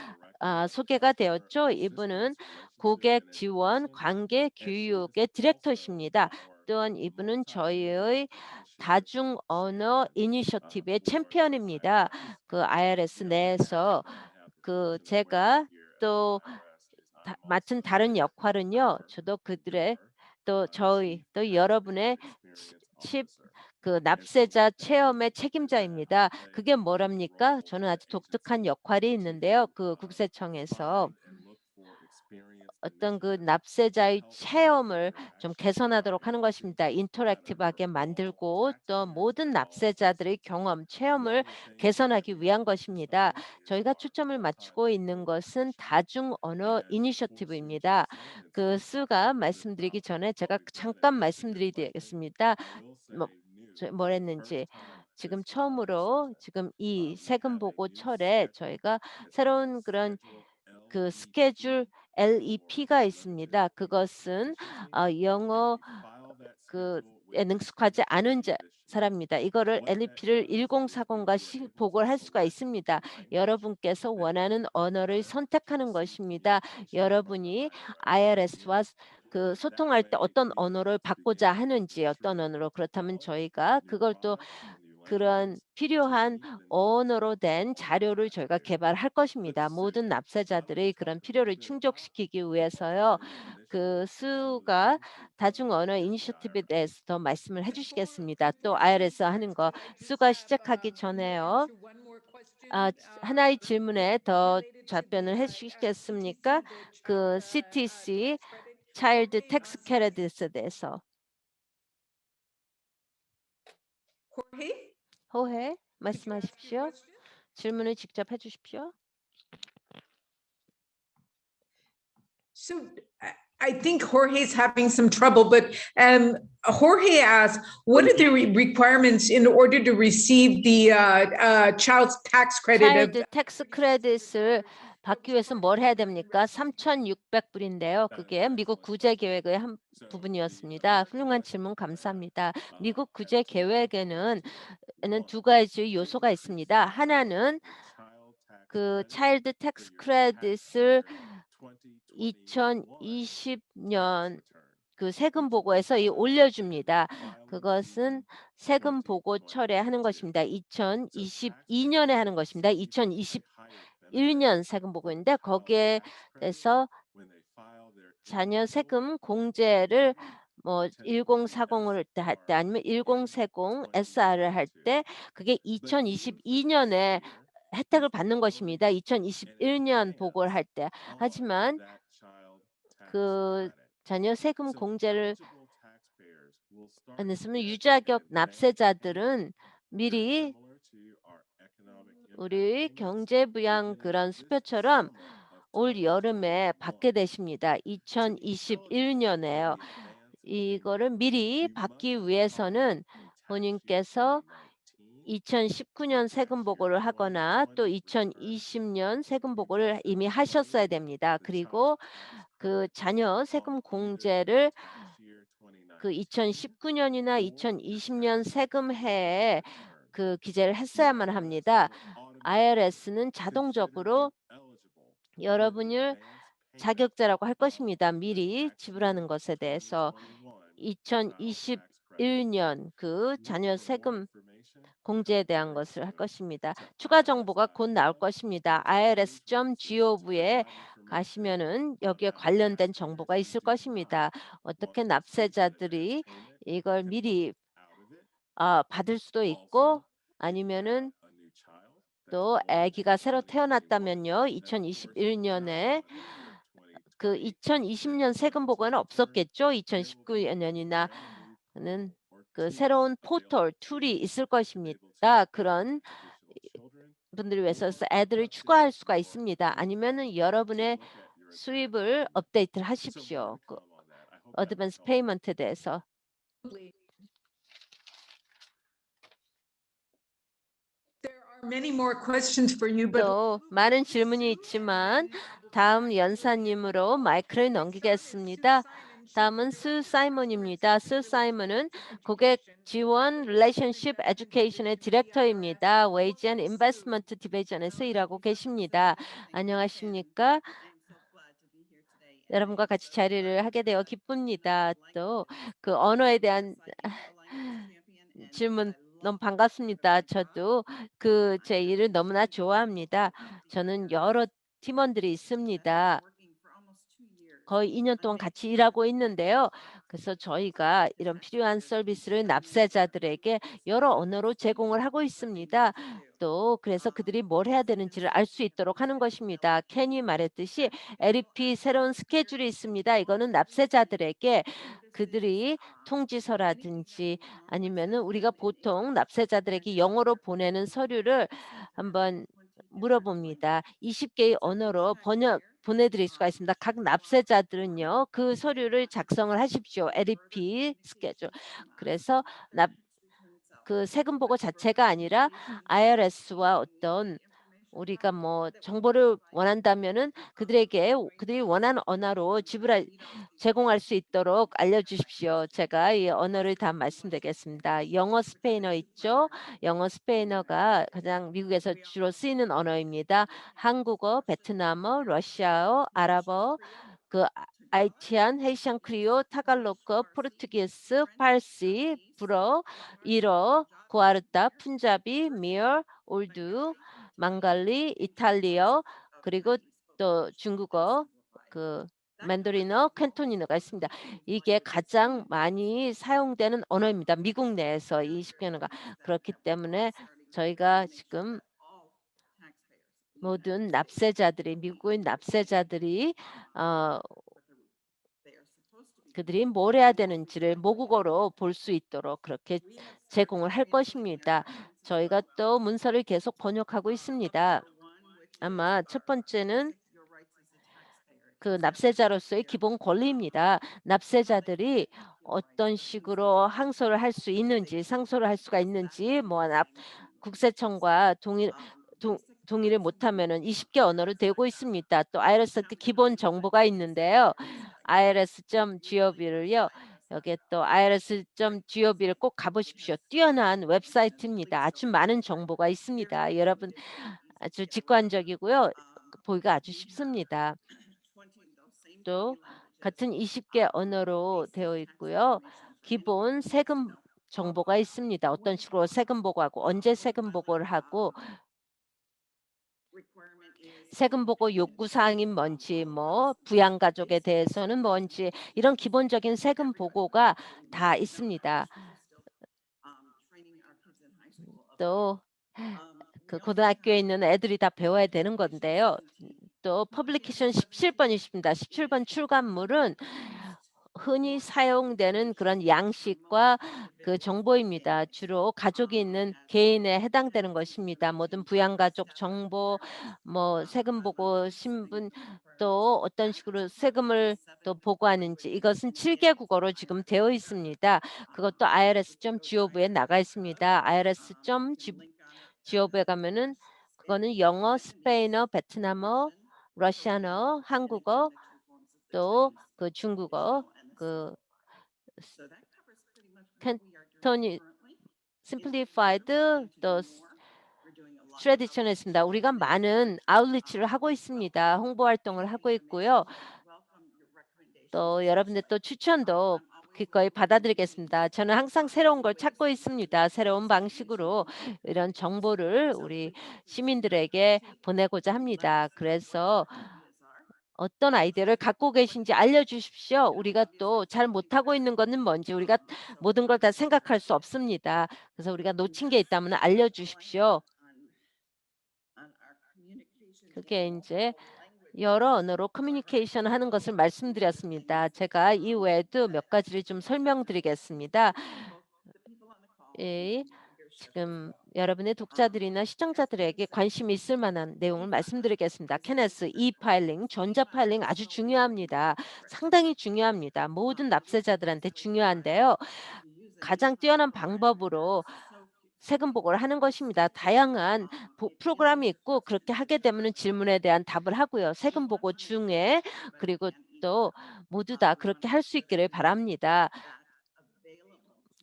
소개가 되었죠. 이분은 고객 지원 관계 교육의 디렉터십니다. 또한 이분은 저희의 다중 언어 이니셔티브의 챔피언입니다. 그 IRS 내에서 그 제가 또 맡은 다른 역할은요. 저도 그들의 또 저희 또 여러분의 칩 그 납세자 체험의 책임자입니다. 그게 뭐랍니까? 저는 아주 독특한 역할이 있는데요. 그 국세청에서 어떤 그 납세자의 체험을 좀 개선하도록 하는 것입니다. 인터랙티브하게 만들고 또 모든 납세자들의 경험, 체험을 개선하기 위한 것입니다. 저희가 초점을 맞추고 있는 것은 다중 언어 이니셔티브입니다. 그 수가 말씀드리기 전에 제가 잠깐 말씀드리겠습니다. 뭐랬는지 지금 처음으로 지금 이 세금 보고 철에 저희가 새로운 그런 그 스케줄 LEP가 있습니다. 그것은 영어 에 능숙하지 않은 사람입니다. 이거를 LEP를 1040과 보고를 할 수가 있습니다. 여러분께서 원하는 언어를 선택하는 것입니다. 여러분이 IRS와 그 소통할 때 어떤 언어를 받고자 하는지 어떤 언어로 그렇다면 저희가 그걸 또 그런 필요한 언어로 된 자료를 저희가 개발할 것입니다. 모든 납세자들의 그런 필요를 충족시키기 위해서요. 그 수가 다중 언어 이니셔티브에 대해서 더 말씀을 해주시겠습니다. 또 IRS 하는 거 수가 시작하기 전에요. 하나의 질문에 더 답변을 해주시겠습니까? 그 CTC Child Tax Credit에 대해서. 호해 말씀하십시오. 질문을 직접 해주십시오. So I think Jorge's having some trouble, but Jorge asked, what are the requirements in order to receive the child's tax credit? 차일드 텍스 크레딧을 받기 위해서 뭘 해야 됩니까? 3,600불인데요. 그게 미국 구제 계획의 한 부분이었습니다. 훌륭한 질문 감사합니다. 미국 구제 계획에는 두 가지 요소가 있습니다. 하나는 그 차일드 텍스 크레딧을 2020년 그 세금 보고에서 올려줍니다. 그것은 세금 보고 철회하는 것입니다. 2022년에 하는 것입니다. 2021년 세금 보고인데 거기에서 자녀 세금 공제를 뭐 1040을 할 때 아니면 1030 SR을 할 때 그게 2022년에 혜택을 받는 것입니다. 2021년 보고를 할 때. 하지만 그 자녀 세금 공제를 안 했으면 유자격 납세자들은 미리 우리 경제부양 그런 수표처럼 올 여름에 받게 되십니다. 2021년에요. 이거를 미리 받기 위해서는 본인께서 2019년 세금 보고를 하거나 또 2020년 세금 보고를 이미 하셨어야 됩니다. 그리고 그 자녀 세금 공제를 그 2019년이나 2020년 세금 해에 그 기재를 했어야만 합니다. IRS는 자동적으로 여러분을 자격자라고 할 것입니다. 미리 지불하는 것에 대해서 2021년 그 자녀 세금 공제에 대한 것을 할 것입니다. 추가 정보가 곧 나올 것입니다. irs.gov에 가시면은 여기에 관련된 정보가 있을 것입니다. 어떻게 납세자들이 이걸 미리 받을 수도 있고 아니면은 또 아기가 새로 태어났다면요. 2021년에 그 2020년 세금 보고는 없었겠죠. 2019년이나는 그 새로운 포털 툴이 있을 것입니다. 그런 분들을 위해서 애들을 추가할 수가 있습니다. 아니면은 여러분의 수입을 업데이트를 하십시오. 그 어드밴스 페이먼트에 대해서. There are many more questions for you, but 또 많은 질문이 있지만 다음 연사님으로 마이크를 넘기겠습니다. 다음은 수 사이먼입니다. 수 사이먼은 고객 지원 릴레이션십 에듀케이션의 디렉터입니다. 웨이지 앤 인베스트먼트 디비전에서 일하고 계십니다. 안녕하십니까? 여러분과 같이 자리를 하게 되어 기쁩니다. 또 그 언어에 대한 질문 너무 반갑습니다. 저도 그 제 일을 너무나 좋아합니다. 저는 여러 팀원들이 있습니다. 거의 2년 동안 같이 일하고 있는데요. 그래서 저희가 이런 필요한 서비스를 납세자들에게 여러 언어로 제공을 하고 있습니다. 또 그래서 그들이 뭘 해야 되는지를 알 수 있도록 하는 것입니다. 켄이 말했듯이 LEP 새로운 스케줄이 있습니다. 이거는 납세자들에게 그들이 통지서라든지 아니면은 우리가 보통 납세자들에게 영어로 보내는 서류를 한번 물어봅니다. 20개의 언어로 보내드릴 수가 있습니다. 각 납세자들은요, 그 서류를 작성을 하십시오. LEP 스케줄. 그래서 그 세금 보고 자체가 아니라 IRS와 어떤 우리가 뭐 정보를 원한다면은 그들이 원하는 언어로 제공할 수 있도록 알려주십시오. 제가 이 언어를 다 말씀드리겠습니다. 영어 스페인어 있죠? 영어 스페인어가 가장 미국에서 주로 쓰이는 언어입니다. 한국어, 베트남어, 러시아어, 아랍어, 아이티안, 헤이시안 크리오, 타갈로크, 포르투기스, 파르시, 불어, 일어, 고아르타, 푼자비, 미어, 울두, 망갈리, 이탈리어, 그리고 또 중국어, 만다린어, 칸토니노가 있습니다. 이게 가장 많이 사용되는 언어입니다. 미국 내에서 이 20개가 그렇기 때문에 저희가 지금 모든 납세자들이 미국인 납세자들이 그들이 뭘 해야 되는지를 모국어로 볼 수 있도록 그렇게 제공을 할 것입니다. 저희가 또 문서를 계속 번역하고 있습니다. 아마 첫 번째는 그 납세자로서의 기본 권리입니다. 납세자들이 어떤 식으로 항소를 할 수 있는지, 상소를 할 수가 있는지, 국세청과 동의를 못하면은 20개 언어로 되고 있습니다. 또 IRS 그 기본 정보가 있는데요. irs.gov를요. 여기에 또 irs.gov를 꼭 가보십시오. 뛰어난 웹사이트입니다. 아주 많은 정보가 있습니다. 여러분 아주 직관적이고요. 보기가 아주 쉽습니다. 또 같은 20개 언어로 되어 있고요. 기본 세금 정보가 있습니다. 어떤 식으로 세금 보고하고 언제 세금 보고를 하고 세금 보고 요구 사항이 뭔지 부양가족에 대해서는 뭔지 이런 기본적인 세금 보고가 다 있습니다. 또 그 고등학교에 있는 애들이 다 배워야 되는 건데요. 또 퍼블리케이션 17번이십니다. 17번 출간물은 흔히 사용되는 그런 양식과 그 정보입니다. 주로 가족이 있는 개인에 해당되는 것입니다. 모든 부양가족 정보, 세금 보고 신분, 또 어떤 식으로 세금을 또 보고하는지 이것은 7개 국어로 지금 되어 있습니다. 그것도 irs.gov에 나가 있습니다. irs.gov에 가면은 그거는 영어, 스페인어, 베트남어, 러시아어, 한국어, 또 그 중국어, 그 캔토니 심플리파이드 또 트레디션에 있습니다. 우리가 많은 아웃리치를 하고 있습니다. 홍보 활동을 하고 있고요. 또 여러분들 또 추천도 기꺼이 받아드리겠습니다. 저는 항상 새로운 걸 찾고 있습니다. 새로운 방식으로 이런 정보를 우리 시민들에게 보내고자 합니다. 그래서 어떤 아이디어를 갖고 계신지 알려주십시오. 우리가 또 잘 못하고 있는 것은 뭔지 우리가 모든 걸 다 생각할 수 없습니다. 그래서 우리가 놓친 게 있다면 알려주십시오. 그게 이제 여러 언어로 커뮤니케이션 하는 것을 말씀드렸습니다. 제가 이 외에도 몇 가지를 좀 설명드리겠습니다. 지금 여러분의 독자들이나 시청자들에게 관심이 있을 만한 내용을 말씀드리겠습니다. 케네스, 파일링, 전자 파일링 아주 중요합니다. 상당히 중요합니다. 모든 납세자들한테 중요한데요. 가장 뛰어난 방법으로 세금 보고를 하는 것입니다. 다양한 프로그램이 있고 그렇게 하게 되면 질문에 대한 답을 하고요. 세금 보고 중에 그리고 또 모두 다 그렇게 할 수 있기를 바랍니다.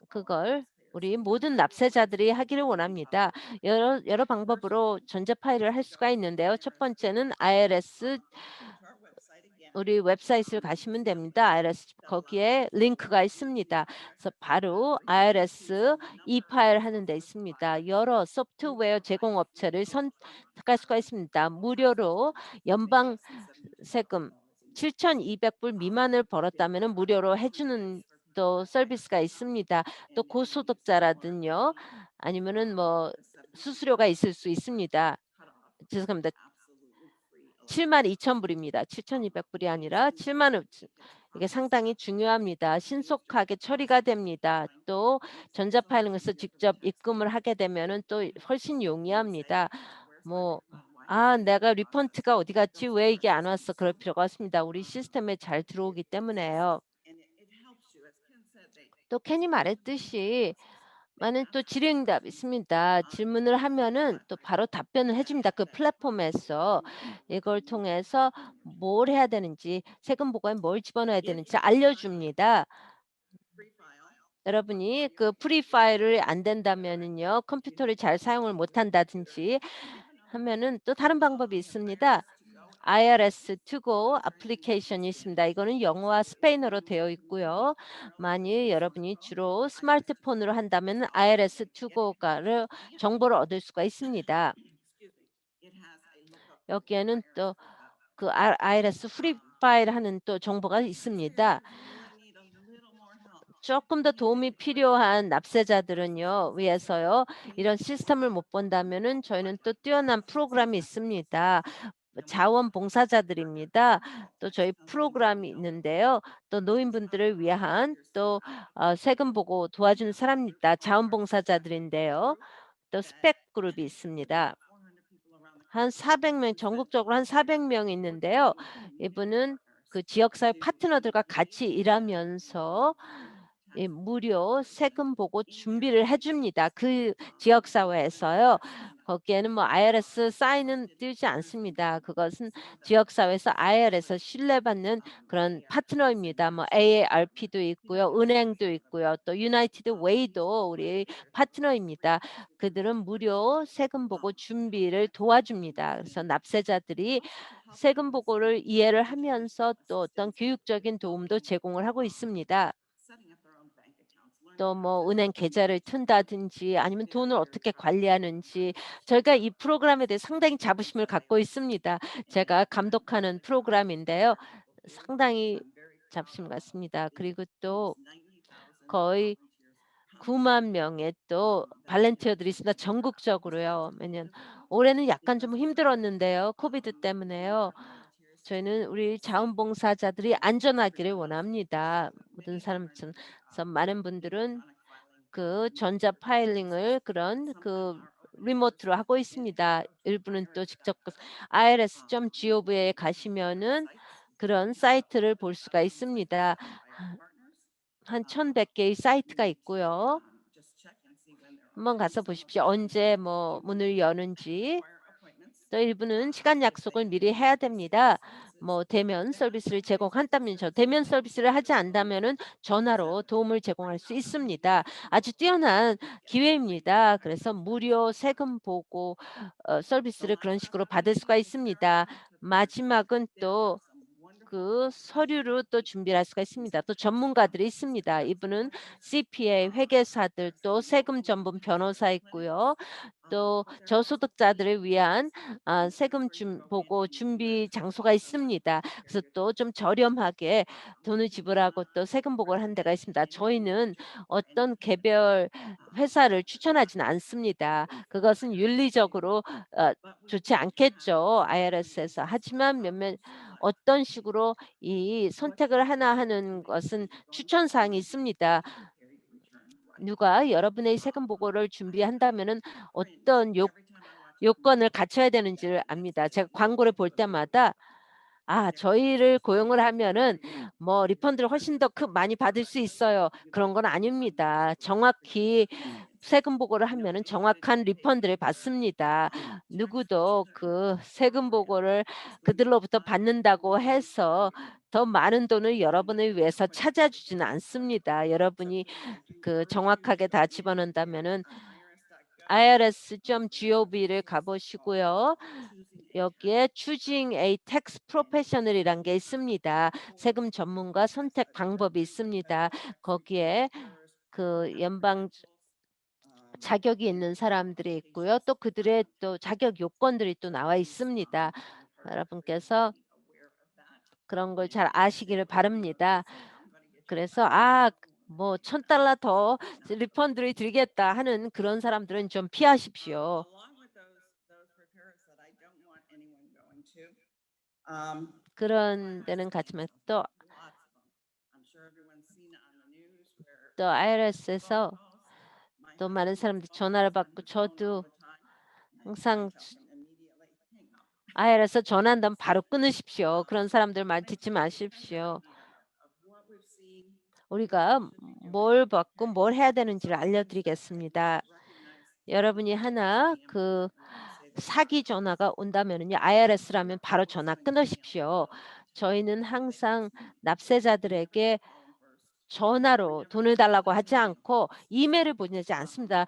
그걸 우리 모든 납세자들이 하기를 원합니다. 여러 방법으로 전자 파일을 할 수가 있는데요. 첫 번째는 IRS 우리 웹사이트를 가시면 됩니다. IRS 거기에 링크가 있습니다. 그래서 바로 IRS 파일 하는 데 있습니다. 여러 소프트웨어 제공업체를 선택할 수가 있습니다. 무료로 연방 세금 7,200불 미만을 벌었다면 무료로 해주는 또 서비스가 있습니다. 또 고소득자라든요. 아니면은 수수료가 있을 수 있습니다. 죄송합니다. 72,000불입니다. 7,200불이 아니라 7만 이게 상당히 중요합니다. 신속하게 처리가 됩니다. 또 전자파일링에서 직접 입금을 하게 되면은 또 훨씬 용이합니다. 내가 리펀트가 어디 갔지? 왜 이게 안 왔어? 그럴 필요가 없습니다. 우리 시스템에 잘 들어오기 때문에요. 또 캔이 말했듯이 많은 또 질의응답이 있습니다. 질문을 하면은 또 바로 답변을 해줍니다. 그 플랫폼에서 이걸 통해서 뭘 해야 되는지, 세금 보고에 뭘 집어넣어야 되는지 알려줍니다. 여러분이 그 프리 파일을 안 된다면은요, 컴퓨터를 잘 사용을 못 한다든지 하면은 또 다른 방법이 있습니다. IRS to go 애플리케이션이 있습니다. 이거는 영어와 스페인어로 되어 있고요. 만일 여러분이 주로 스마트폰으로 한다면 IRS to go를 정보를 얻을 수가 있습니다. 여기에는 또 그 IRS 프리 파일 하는 또 정보가 있습니다. 조금 더 도움이 필요한 납세자들은요, 위해서요, 이런 시스템을 못 본다면은 저희는 또 뛰어난 프로그램이 있습니다. 자원봉사자들입니다. 또 저희 프로그램이 있는데요. 또 노인분들을 위한 또 세금 보고 도와주는 사람입니다. 자원봉사자들인데요. 또 스펙 그룹이 있습니다. 한 400명, 전국적으로 한 400명 있는데요. 이분은 그 지역사회 파트너들과 같이 일하면서 무료 세금 보고 준비를 해줍니다. 그 지역사회에서요. 거기에는 뭐 IRS 사인은 띄우지 않습니다. 그것은 지역사회에서 IRS에서 신뢰받는 그런 파트너입니다. 뭐 AARP도 있고요. 은행도 있고요. 또 유나이티드 웨이도 우리 파트너입니다. 그들은 무료 세금 보고 준비를 도와줍니다. 그래서 납세자들이 세금 보고를 이해를 하면서 또 어떤 교육적인 도움도 제공을 하고 있습니다. 또 뭐 은행 계좌를 튼다든지 아니면 돈을 어떻게 관리하는지 저희가 이 프로그램에 대해 상당히 자부심을 갖고 있습니다. 제가 감독하는 프로그램인데요. 상당히 자부심 갖습니다. 그리고 또 거의 9만 명의 또 발렌티어들이 있습니다. 전국적으로요. 매년 올해는 약간 좀 힘들었는데요. 코비드 때문에요. 저희는 우리 자원봉사자들이 안전하기를 원합니다. 모든 사람처럼. 그래서 많은 분들은 그 전자 파일링을 그런 그 리모트로 하고 있습니다. 일부는 또 직접 irs.gov에 가시면은 그런 사이트를 볼 수가 있습니다. 한 1,100개의 사이트가 있고요. 한번 가서 보십시오. 언제 뭐 문을 여는지. 또 일부는 시간 약속을 미리 해야 됩니다. 뭐 대면 서비스를 제공한다면서 대면 서비스를 하지 않다면은 전화로 도움을 제공할 수 있습니다. 아주 뛰어난 기회입니다. 그래서 무료 세금 보고 서비스를 그런 식으로 받을 수가 있습니다. 마지막은 또 그 서류로 또 준비를 할 수가 있습니다. 또 전문가들이 있습니다. 이분은 CPA, 회계사들, 또 세금 전문 변호사 있고요. 또 저소득자들을 위한 세금 보고 준비 장소가 있습니다. 그래서 또 좀 저렴하게 돈을 지불하고 또 세금 보고를 하는 데가 있습니다. 저희는 어떤 개별 회사를 추천하지는 않습니다. 그것은 윤리적으로 좋지 않겠죠. IRS에서. 하지만 몇몇 어떤 식으로 이 선택을 하나 하는 것은 추천 사항이 있습니다. 누가 여러분의 세금 보고를 준비한다면은 어떤 요건을 갖춰야 되는지를 압니다. 제가 광고를 볼 때마다 저희를 고용을 하면은 뭐 리펀드를 훨씬 더 많이 받을 수 있어요. 그런 건 아닙니다. 정확히 세금 보고를 하면은 정확한 리펀드를 받습니다. 누구도 그 세금 보고를 그들로부터 받는다고 해서 더 많은 돈을 여러분을 위해서 찾아주지는 않습니다. 여러분이 그 정확하게 다 집어넣는다면은 irs.gov를 가보시고요. 여기에 choosing a tax professional이란 게 있습니다. 세금 전문가 선택 방법이 있습니다. 거기에 그 연방 자격이 있는 사람들이 있고요. 또 그들의 또 자격 요건들이 또 나와 있습니다. 여러분께서 그런 걸 잘 아시기를 바랍니다. 그래서 뭐 $1,000 더 리펀드를 드리겠다 하는 그런 사람들은 좀 피하십시오. 그런 데는 가지만 또 IRS에서 또 많은 사람들이 전화를 받고 저도 항상 IRS 전화한다면 바로 끊으십시오. 그런 사람들 말 듣지 마십시오. 우리가 뭘 받고 뭘 해야 되는지를 알려드리겠습니다. 여러분이 하나 그 사기 전화가 온다면은요, IRS라면 바로 전화 끊으십시오. 저희는 항상 납세자들에게 전화로 돈을 달라고 하지 않고 이메일을 보내지 않습니다.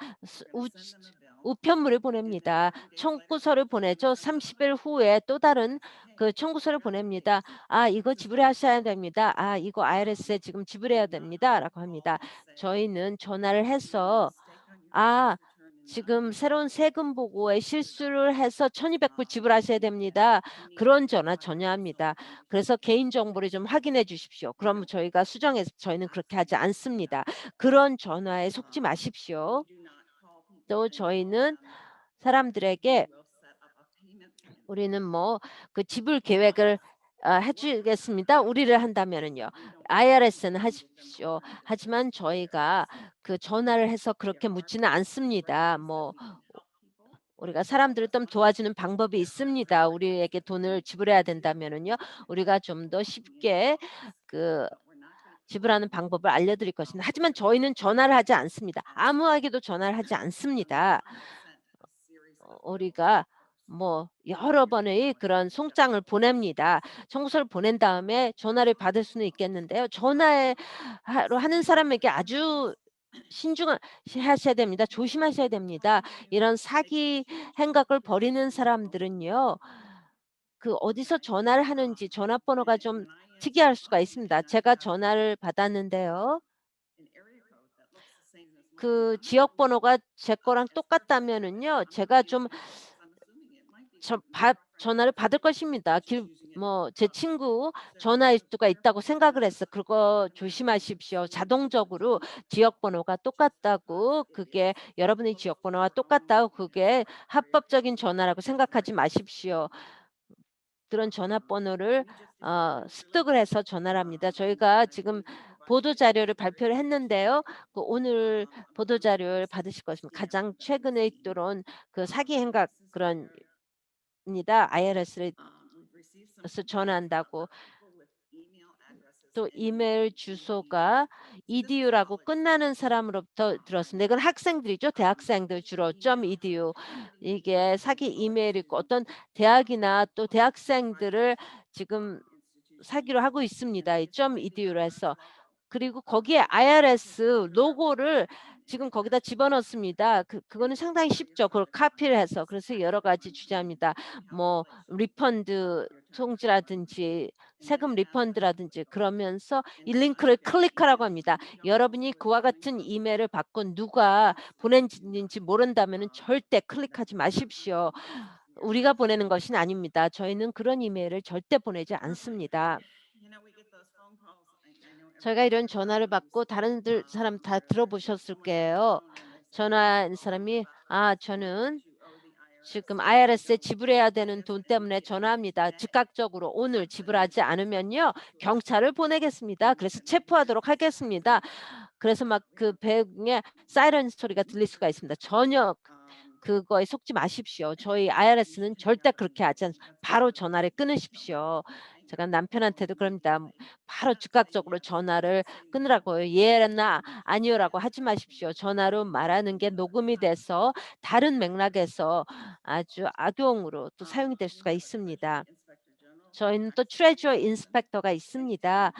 우편물을 보냅니다. 청구서를 보내죠. 30일 후에 또 다른 그 청구서를 보냅니다. 아, 이거 지불하셔야 됩니다. 아, 이거 IRS에 지금 지불해야 됩니다. 라고 합니다. 저희는 전화를 해서 아, 지금 새로운 세금 보고에 실수를 해서 1,200불 지불하셔야 됩니다. 그런 전화 전혀 합니다. 그래서 개인정보를 좀 확인해 주십시오. 그럼 저희가 수정해서 저희는 그렇게 하지 않습니다. 그런 전화에 속지 마십시오. 또 저희는 사람들에게 우리는 뭐 그 지불 계획을 해주겠습니다. 우리를 한다면은요. IRS는 하십시오. 하지만 저희가 그 전화를 해서 그렇게 묻지는 않습니다. 뭐 우리가 사람들을 좀 도와주는 방법이 있습니다. 우리에게 돈을 지불해야 된다면은요. 우리가 좀 더 쉽게 그 지불하는 방법을 알려드릴 것입니다. 하지만 저희는 전화를 하지 않습니다. 아무에게도 전화를 하지 않습니다. 우리가 뭐 여러 번의 그런 송장을 보냅니다. 청구서를 보낸 다음에 전화를 받을 수는 있겠는데요. 전화로 하는 사람에게 아주 신중하셔야 됩니다. 조심하셔야 됩니다. 이런 사기 행각을 벌이는 사람들은요. 그 어디서 전화를 하는지 전화번호가 좀 특이할 수가 있습니다. 제가 전화를 받았는데요. 그 지역 번호가 제 거랑 똑같다면은요. 제가 좀 전화를 받을 것입니다. 뭐 제 친구 전화일 수가 있다고 생각을 했어. 그거 조심하십시오. 자동적으로 지역 번호가 똑같다고 그게 여러분의 지역 번호와 똑같다고 그게 합법적인 전화라고 생각하지 마십시오. 그런 전화번호를 습득을 해서 전화를 합니다. 저희가 지금 보도 자료를 발표를 했는데요. 그 오늘 보도 자료를 받으실 것입니다. 가장 최근에 있도록 그 사기 행각 그런 입니다. IRS를 전화한다고. 또 이메일 주소가 edu라고 끝나는 사람으로부터 들었습니다. 이건 학생들이죠. 대학생들 주로 .edu. 이게 사기 이메일이고 어떤 대학이나 또 대학생들을 지금 사기로 하고 있습니다. 이 .edu로 해서. 그리고 거기에 IRS 로고를 지금 거기다 집어넣습니다. 그거는 상당히 쉽죠. 그걸 카피를 해서. 그래서 여러 가지 주제합니다. 뭐 리펀드 통지라든지 세금 리펀드라든지 그러면서 이 링크를 클릭하라고 합니다. 여러분이 그와 같은 이메일을 받고 누가 보낸지 모른다면 절대 클릭하지 마십시오. 우리가 보내는 것은 아닙니다. 저희는 그런 이메일을 절대 보내지 않습니다. 저희가 이런 전화를 받고 다른 사람 다 들어보셨을 거예요. 전화한 사람이 저는 지금 IRS에 지불해야 되는 돈 때문에 전화합니다. 즉각적으로 오늘 지불하지 않으면요. 경찰을 보내겠습니다. 그래서 체포하도록 하겠습니다. 그래서 막 그 배경에 사이렌 소리가 들릴 수가 있습니다. 전혀 그거에 속지 마십시오. 저희 IRS는 절대 그렇게 하지 않습니다. 바로 전화를 끊으십시오. 제가 남편한테도 그럽니다. 바로 즉각적으로 전화를 끊으라고요. 예나 아니요라고 하지 마십시오. 전화로 말하는 게 녹음이 돼서 다른 맥락에서 아주 악용으로 또 사용이 될 수가 있습니다. 저희는 또 트레저러 인스펙터가 있습니다.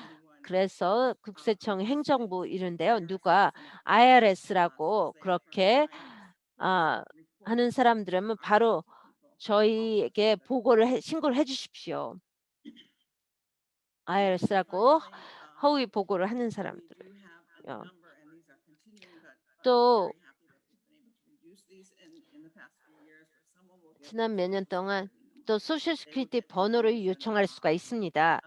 그래서 국세청 행정부 이런데요. 누가 IRS라고 그렇게 하는 사람들은 바로 저희에게 신고를 해 주십시오. IRS라고 허위 보고를 하는 사람들을요. 또 지난 몇 년 동안 또 소셜 시큐리티 번호를 요청할 수가 있습니다.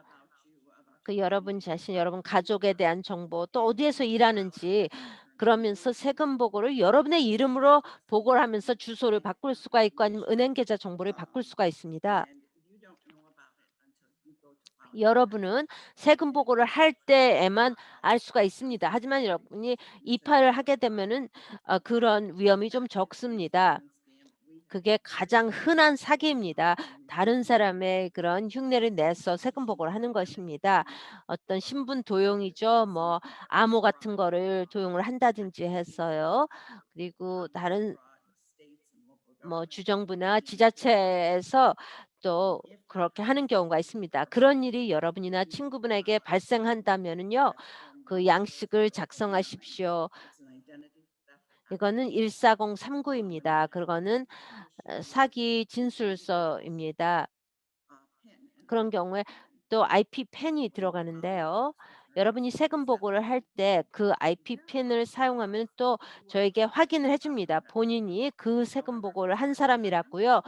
그 여러분 자신, 여러분 가족에 대한 정보, 또 어디에서 일하는지 그러면서 세금 보고를 여러분의 이름으로 보고를 하면서 주소를 바꿀 수가 있고 아니면 은행 계좌 정보를 바꿀 수가 있습니다. 여러분은 세금 보고를 할 때에만 알 수가 있습니다. 하지만 여러분이 이파를 하게 되면은 그런 위험이 좀 적습니다. 그게 가장 흔한 사기입니다. 다른 사람의 그런 흉내를 내서 세금 보고를 하는 것입니다. 어떤 신분 도용이죠. 뭐 암호 같은 거를 도용을 한다든지 해서요. 그리고 다른 뭐 주정부나 지자체에서 또 그렇게 하는 경우가 있습니다. 그런 일이 여러분이나 친구분에게 발생한다면은요. 그 양식을 작성하십시오. 이거는 14039입니다. 그거는 사기 진술서입니다. 그런 경우에 또 IP 펜이 들어가는데요. 여러분이 세금 보고를 할 때 그 IP 펜을 사용하면 또 저에게 확인을 해 줍니다. 본인이 그 세금 보고를 한 사람이라고요.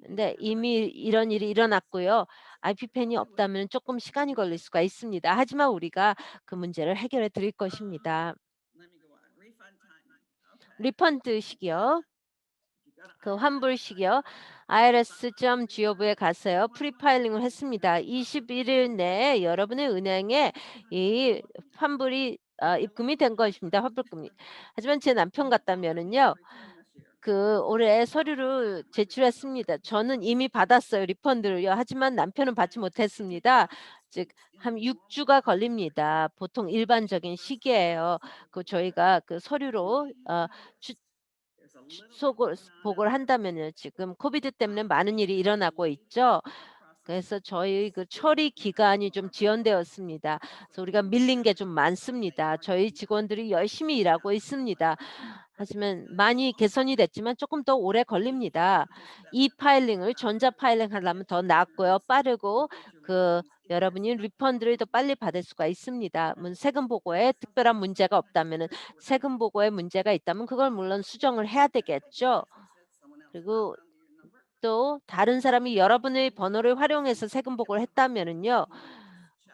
근데 이미 이런 일이 일어났고요. IP 펜이 없다면 조금 시간이 걸릴 수가 있습니다. 하지만 우리가 그 문제를 해결해 드릴 것입니다. 리펀드식이요. 그 환불식이요. irs.gov에 가서요. 프리파일링을 했습니다. 21일 내에 여러분의 은행에 이 환불이 입금이 된 것입니다. 환불금이. 하지만 제 남편 같다면은요. 그 올해 서류를 제출했습니다. 저는 이미 받았어요. 리펀드를요. 하지만 남편은 받지 못했습니다. 즉 한 6주가 걸립니다. 보통 일반적인 시기예요. 그 저희가 그 서류로 속을 보고를 한다면요. 지금 코비드 때문에 많은 일이 일어나고 있죠. 그래서 저희 그 처리 기간이 좀 지연되었습니다. 그래서 우리가 밀린 게 좀 많습니다. 저희 직원들이 열심히 일하고 있습니다. 하지만 많이 개선이 됐지만 조금 더 오래 걸립니다. 이 파일링을 전자 파일링 하려면 더 낫고요. 빠르고 그 여러분이 리펀드를 더 빨리 받을 수가 있습니다. 세금 보고에 특별한 문제가 없다면은 세금 보고에 문제가 있다면 그걸 물론 수정을 해야 되겠죠. 그리고 또 다른 사람이 여러분의 번호를 활용해서 세금 보고를 했다면은요.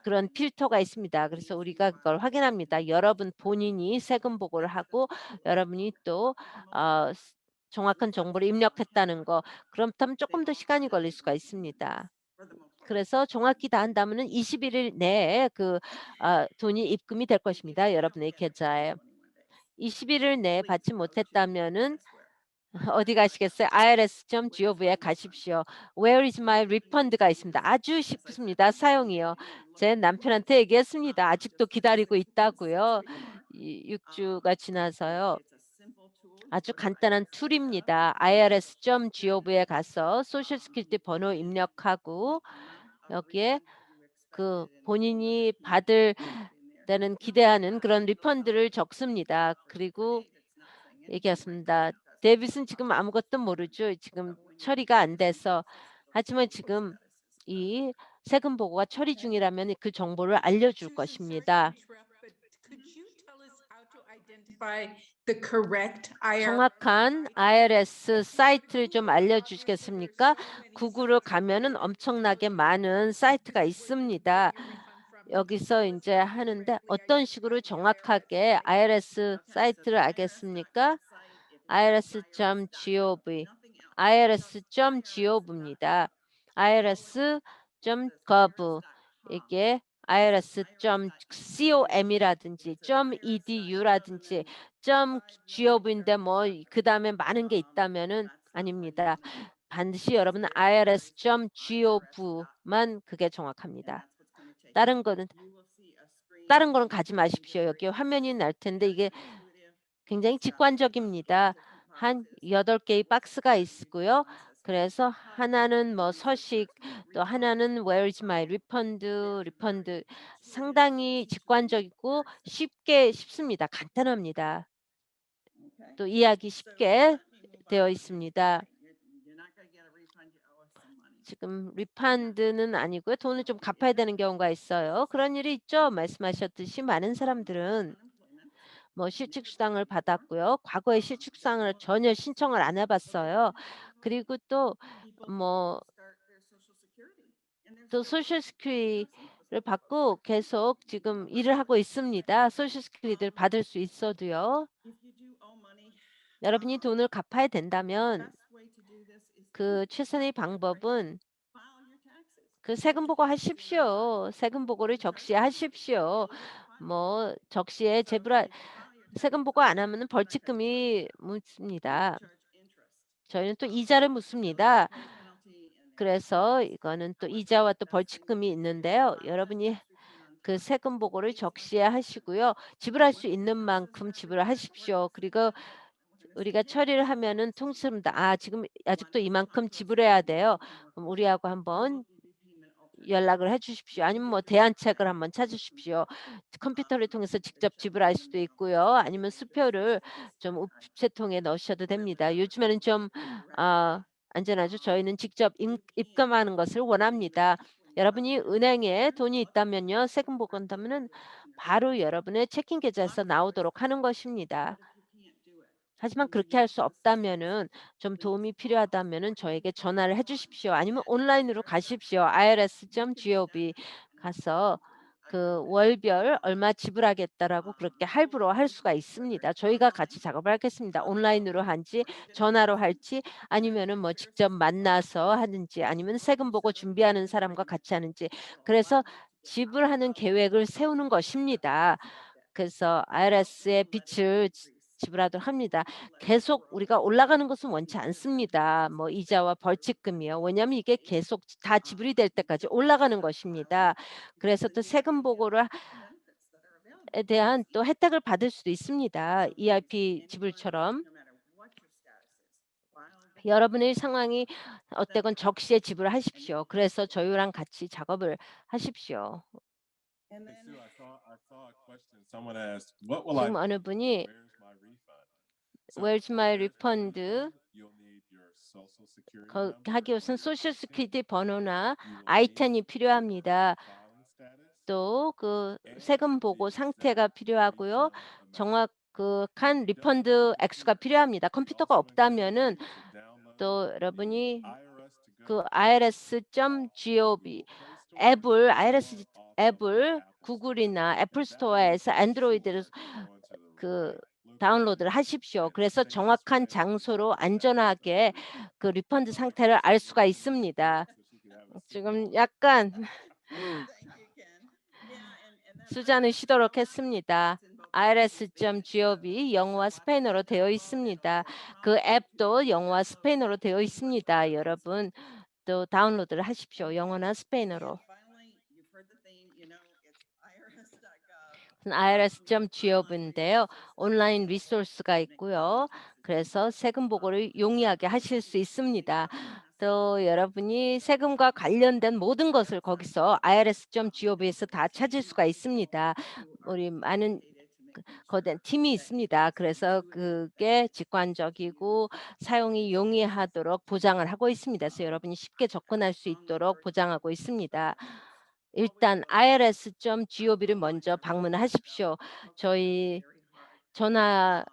그런 필터가 있습니다. 그래서 우리가 그걸 확인합니다. 여러분 본인이 세금 보고를 하고 여러분이 또 정확한 정보를 입력했다는 거. 그렇다면 조금 더 시간이 걸릴 수가 있습니다. 그래서 정확히 다 한다면은 21일 내에 그 돈이 입금이 될 것입니다. 여러분의 계좌에. 21일 내에 받지 못했다면은 어디 가시겠어요? irs.gov에 가십시오. Where is my refund가 있습니다. 아주 쉽습니다. 사용이요. 제 남편한테 얘기했습니다. 아직도 기다리고 있다고요. 6주가 지나서요. 아주 간단한 툴입니다. irs.gov에 가서 소셜 스키리티 번호 입력하고 여기에 그 본인이 받을 때는 기대하는 그런 리펀드를 적습니다. 그리고 얘기했습니다. 데빗은 지금 아무것도 모르죠. 지금 처리가 안 돼서. 하지만 지금 이 세금 보고가 처리 중이라면 그 정보를 알려줄 Susan, sorry to 것입니다. interrupt, but could you tell us how to identify the correct IRS 정확한 site? IRS 사이트를 좀 알려주시겠습니까? 구글을 가면은 엄청나게 많은 사이트가 있습니다. 여기서 이제 하는데 어떤 식으로 정확하게 IRS 사이트를 알겠습니까? irs.gov, irs.gov입니다. irs.gov 이게 irs.com이라든지 .edu라든지 .gov인데 뭐 그다음에 많은 게 있다면은 아닙니다. 반드시 여러분은 irs.gov만 그게 정확합니다. 다른 거는 가지 마십시오. 여기 화면이 날 텐데 이게 굉장히 직관적입니다. 한 8개의 박스가 있고요. 그래서 하나는 뭐 서식, 또 하나는 Where is my 리펀드 상당히 직관적이고 쉽습니다. 간단합니다. 또 이해하기 쉽게 되어 있습니다. 지금 리펀드는 아니고요. 돈을 좀 갚아야 되는 경우가 있어요. 그런 일이 있죠. 말씀하셨듯이 많은 사람들은 뭐 실직수당을 받았고요. 과거에 실직수당을 전혀 신청을 안 해봤어요. 그리고 또 소셜 스키리를 받고 계속 지금 일을 하고 있습니다. 소셜 스키리를 받을 수 있어도요. 여러분이 돈을 갚아야 된다면 그 최선의 방법은 그 세금 보고 하십시오. 세금 보고를 적시하십시오. 뭐 적시에 세금 보고 안 하면은 벌칙금이 묻습니다. 저희는 또 이자를 묻습니다. 그래서 이거는 또 이자와 또 벌칙금이 있는데요. 여러분이 그 세금 보고를 적시에 하시고요. 지불할 수 있는 만큼 지불을 하십시오. 그리고 우리가 처리를 하면은 통지합니다. 아, 지금 아직도 이만큼 지불해야 돼요. 그럼 우리하고 한번 연락을 해 주십시오. 아니면 뭐 대안책을 한번 찾으십시오. 컴퓨터를 통해서 직접 지불할 수도 있고요. 아니면 수표를 좀 우체통에 넣으셔도 됩니다. 요즘에는 좀 안전하죠. 저희는 직접 입금하는 것을 원합니다. 여러분이 은행에 돈이 있다면요. 세금 보건하면은 바로 여러분의 체킹 계좌에서 나오도록 하는 것입니다. 하지만 그렇게 할 수 없다면은 좀 도움이 필요하다면은 저에게 전화를 해 주십시오. 아니면 온라인으로 가십시오. irs.gov 가서 그 월별 얼마 지불하겠다라고 그렇게 할부로 할 수가 있습니다. 저희가 같이 작업을 하겠습니다. 온라인으로 한지 전화로 할지 아니면은 뭐 직접 만나서 하는지 아니면 세금 보고 준비하는 사람과 같이 하는지 그래서 지불하는 계획을 세우는 것입니다. 그래서 IRS의 빚을 지불하도록 합니다. 계속 우리가 올라가는 것은 원치 않습니다. 뭐 이자와 벌칙금이요. 왜냐하면 이게 계속 다 지불이 될 때까지 올라가는 것입니다. 그래서 또 세금 보고를 에 대한 또 혜택을 받을 수도 있습니다. ERP 지불처럼. 여러분의 상황이 어때건 적시에 지불을 하십시오. 그래서 저희랑 같이 작업을 하십시오. Hey, Sue, I saw a question. Someone asked, what will I 지금 어느 분이 Where's my refund? Where's my there's a refund? you'll need your social security number, 하기 위해서는 소셜 스큐리티 번호나 you will 아이텐이 need 필요합니다. filing status, 또 그 and 세금 보고 the 상태가 exact 필요하고요. refund amount. 정확한 리펀드 액수가 필요합니다. 컴퓨터가 Also 없다면은 encourage you to download 또 the 여러분이 IRS to 그 go irs.gov 앱을 IRS 앱을 구글이나 애플 스토어에서 안드로이드를 그 다운로드를 하십시오. 그래서 정확한 장소로 안전하게 그 리펀드 상태를 알 수가 있습니다. 지금 약간 수잔을 쉬도록 했습니다. irs.gov 영어와 스페인어로 되어 있습니다. 그 앱도 영어와 스페인어로 되어 있습니다. 여러분 또 다운로드를 하십시오. 영어나 스페인어로. irs.gov인데요. 온라인 리소스가 있고요. 그래서 세금 보고를 용이하게 하실 수 있습니다. 또 여러분이 세금과 관련된 모든 것을 거기서 irs.gov에서 다 찾을 수가 있습니다. 우리 많은 거대한 팀이 있습니다. 그래서 그게 직관적이고 사용이 용이하도록 보장을 하고 있습니다. 그래서 여러분이 쉽게 접근할 수 있도록 보장하고 있습니다. 일단 irs.gov를 먼저 방문하십시오. 저희 전화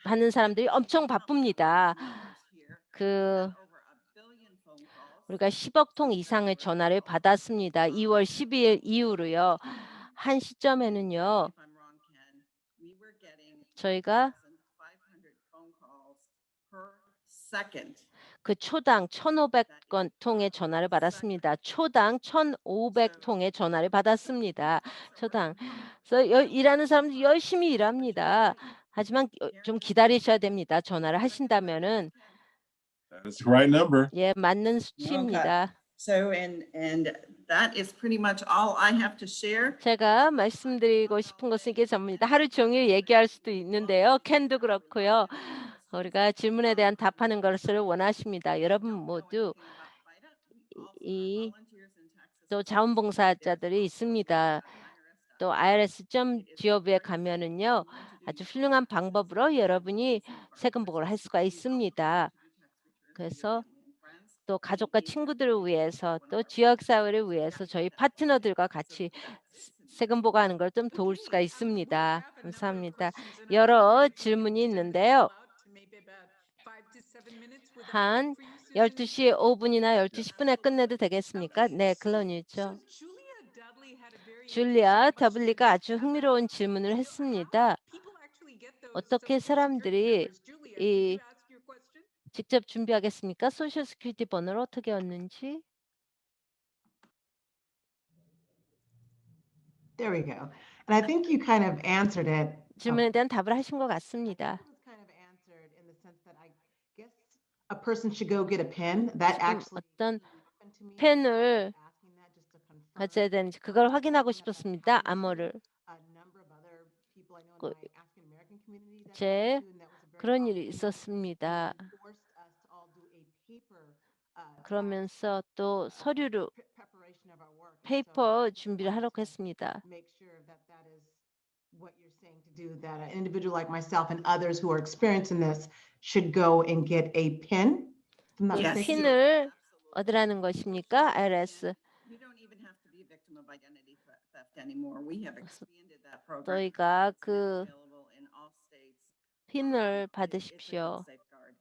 받는 사람들이 엄청 바쁩니다. 우리가 10억 통 이상의 전화를 받았습니다. 2월 12일 이후로요. 한 시점에는요. 저희가 그 초당 1,500건 통의 전화를 받았습니다. 초당 1,500통의 전화를 받았습니다. 초당. 그래서 일하는 사람들 열심히 일합니다. 하지만 좀 기다리셔야 됩니다. 전화를 하신다면은 That's the right number. 예, 맞는 수치입니다. So and that is pretty much all I have to share. 제가 말씀드리고 싶은 것은 이게 전부입니다. 하루 종일 얘기할 수도 있는데요. 캔도 그렇고요. 우리가 질문에 대한 답하는 것을 원하십니다. 여러분 모두 또 자원봉사자들이 있습니다. 또 irs.gov에 가면은요. 아주 훌륭한 방법으로 여러분이 세금 보고를 할 수가 있습니다. 그래서 또 가족과 친구들을 위해서 또 지역사회를 위해서 저희 파트너들과 같이 세금 보고하는 걸 좀 도울 수가 있습니다. 감사합니다. 여러 질문이 있는데요. 한 12시 5분이나 12시 10분에 끝내도 되겠습니까? 네, 그러니죠. 줄리아 더블리가 아주 흥미로운 질문을 했습니다. 어떻게 사람들이 직접 준비하겠습니까? 소셜 스큐리티 번호를 어떻게 얻는지. There we go. And I think you kind of answered it. 질문에 대한 답을 하신 것 같습니다. a person should go get a pen. That 지금 actually 어떤 happened to me. 펜을 Asking that just to confirm 가져야 되는지 그걸 확인하고 싶었습니다. 암호를. a number of other people I know 그- in my African American community that 제 happened to, and that was a very 그런 awful 일이 thing. 있었습니다. They forced us to all do a paper, 그러면서 또 서류로 preparation of our work. And so 페이퍼 I just 준비를 wanted 하라고 to 했습니다. make sure that that is what you're saying to do, that an individual like myself and others who are experiencing this should go and get a pen. If I'm not 그 Yes. mistaken. 핀을 얻으라는 것입니까? IRS. You don't even have to be a victim of identity theft anymore. We have expanded that program. 저희가 It's now 그 available in all states. 핀을 It's a 받으십시오. good safeguard.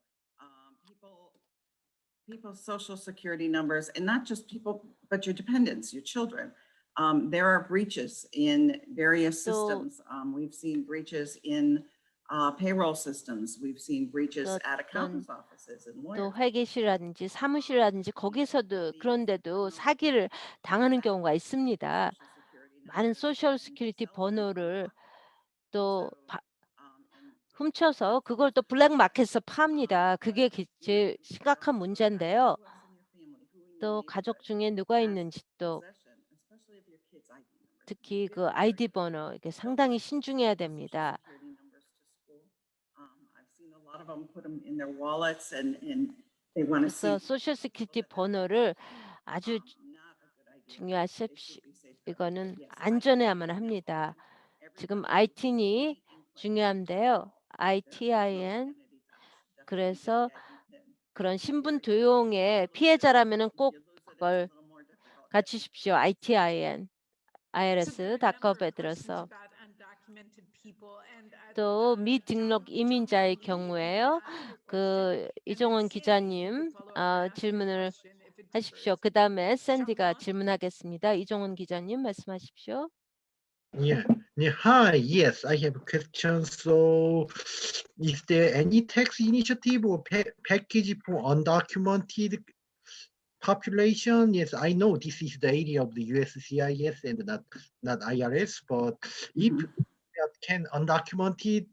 People's social security numbers, and not just people, but your dependents, your children. There are breaches in various 또- systems. We've seen breaches in payroll systems. We've seen breaches 또 at accountants' offices and 또 lawyers. 회계실이라든지 사무실이라든지 거기서도 그런데도 사기를 당하는 경우가 있습니다. 많은 소셜 시큐리티 번호를 또 훔쳐서 그걸 또 블랙마켓에서 팝니다. 그게 제일 심각한 문제인데요. 또 가족 중에 누가 있는지 또 특히 그 아이디 번호 이게 상당히 신중해야 됩니다. 그래서 소셜 시큐리티 번호를 아주 중요하십시오. 이거는 안전해야만 합니다. 지금 IT인이 중요한데요. ITIN. 그래서 그런 신분 도용의 피해자라면은 꼭 그걸 갖추십시오. ITIN. IRS.gov에 들어서 또 미등록 이민자의 경우에요. 그 이종원 기자님 질문을 하십시오. 그 다음에 샌디가 질문하겠습니다. 이종원 기자님 말씀하십시오. Yeah. Hi. Yes, I have a question. So, is there any tax initiative or package for undocumented population? Yes, I know this is the area of the USCIS and not IRS, but if that can undocumented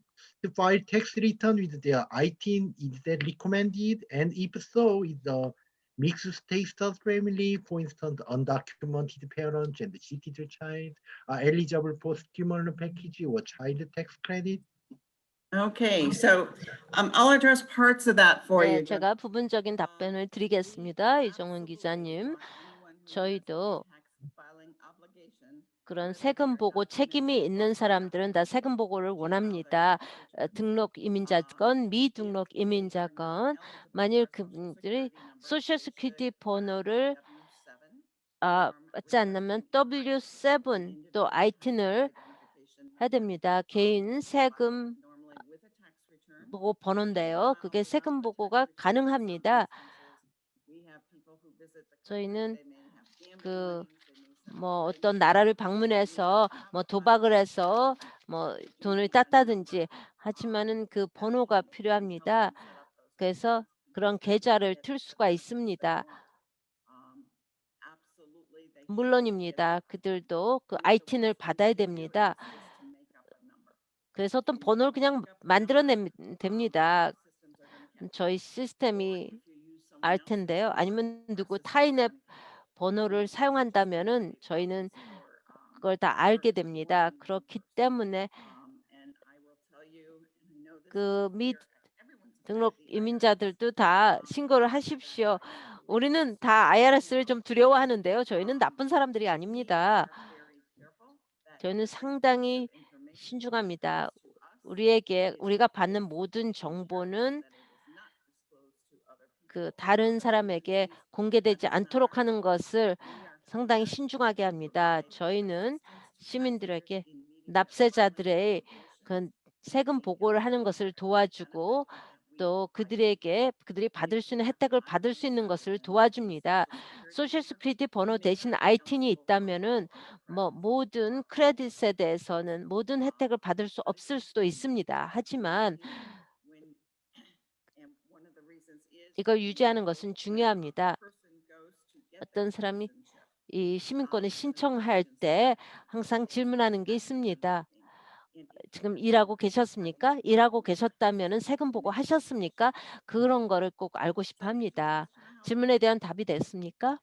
to file tax return with their ITIN, is that recommended? And if so, is the mixed status family, for instance, undocumented parents and the citizen child, are eligible for stimulus package or child tax credit? Okay, so I'll address parts of that for 네, you. 제가 부분적인 답변을 드리겠습니다. 이종원 기자님. 저희도 그런 세금 보고 책임이 있는 사람들은 다 세금 보고를 원합니다. 등록 이민자건 미등록 이민자건 만일 그분들이 소셜 시큐리티 번호를 받지 않으면 W7 또 ITIN을 해야 됩니다. 개인 세금 보고 번호인데요. 그게 세금 보고가 가능합니다. 저희는 그 뭐 어떤 나라를 방문해서 뭐 도박을 해서 뭐 돈을 땄다든지 하지만은 그 번호가 필요합니다. 그래서 그런 계좌를 틀 수가 있습니다. 물론입니다. 그들도 그 ITIN을 받아야 됩니다. 그래서 어떤 번호를 그냥 만들어내면 됩니다. 저희 시스템이 알 텐데요. 아니면 누구 타인의 번호를 사용한다면은 저희는 그걸 다 알게 됩니다. 그렇기 때문에 그 미등록 이민자들도 다 신고를 하십시오. 우리는 다 IRS를 좀 두려워하는데요. 저희는 나쁜 사람들이 아닙니다. 저희는 상당히 신중합니다. 우리가 받는 모든 정보는 그 다른 사람에게 공개되지 않도록 하는 것을 상당히 신중하게 합니다. 저희는 시민들에게 납세자들의 그 세금 보고를 하는 것을 도와주고 또 그들이 받을 수 있는 혜택을 받을 수 있는 것을 도와줍니다. 소셜 시큐리티 번호 대신 ITIN이 있다면은 뭐 모든 크레딧에 대해서는 모든 혜택을 받을 수 없을 수도 있습니다. 하지만 이걸 유지하는 것은 중요합니다. 어떤 사람이 이 시민권을 신청할 때 항상 질문하는 게 있습니다. 지금 일하고 계셨습니까? 일하고 계셨다면은 세금 보고 하셨습니까? 그런 거를 꼭 알고 싶어 합니다. 질문에 대한 답이 됐습니까?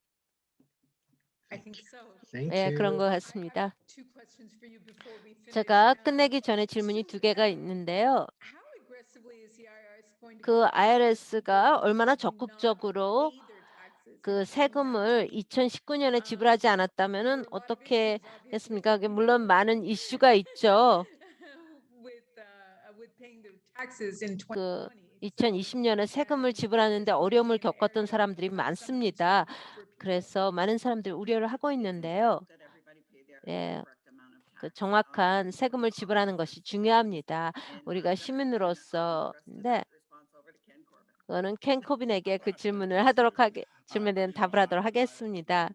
I think so. Thank 예, 그런 you. 것 I 같습니다. have two questions for you before we finish. 제가 끝내기 전에 질문이 두 개가 있는데요. How aggressively is the IRS going to 그 go after IRS가 those 얼마나 who do not 적극적으로 pay their taxes 그 in 세금을 2019년에 지불하지 않았다면은 There are a lot of 어떻게 issues, obviously, 했습니까? 그게 물론 많은 이슈가 있죠. with paying their taxes in 그 2020. 2020년에 세금을 지불하는데 어려움을 겪었던 사람들이 많습니다. 그래서 많은 사람들이 우려를 하고 있는데요. 예, 그 정확한 세금을 지불하는 것이 중요합니다. 우리가 시민으로서 네, 그거는 켄 코빈에게 그 질문을 질문에 대한 답을 하도록 하겠습니다.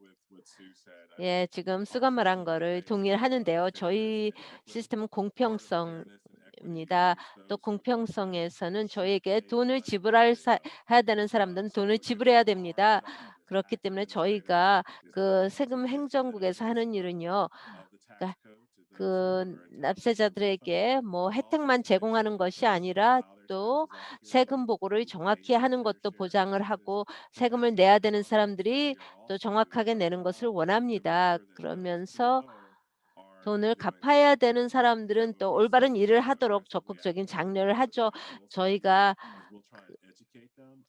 예, 지금 수가 말한 거를 동의하는데요. 저희 시스템은 공평성입니다. 또 공평성에서는 저에게 돈을 해야 되는 사람들은 돈을 지불해야 됩니다. 그렇기 때문에 저희가 그 세금 행정국에서 하는 일은요. 그러니까 그 납세자들에게 뭐 혜택만 제공하는 것이 아니라 또 세금 보고를 정확히 하는 것도 보장을 하고 세금을 내야 되는 사람들이 또 정확하게 내는 것을 원합니다. 그러면서 돈을 갚아야 되는 사람들은 또 올바른 일을 하도록 적극적인 장려를 하죠. 저희가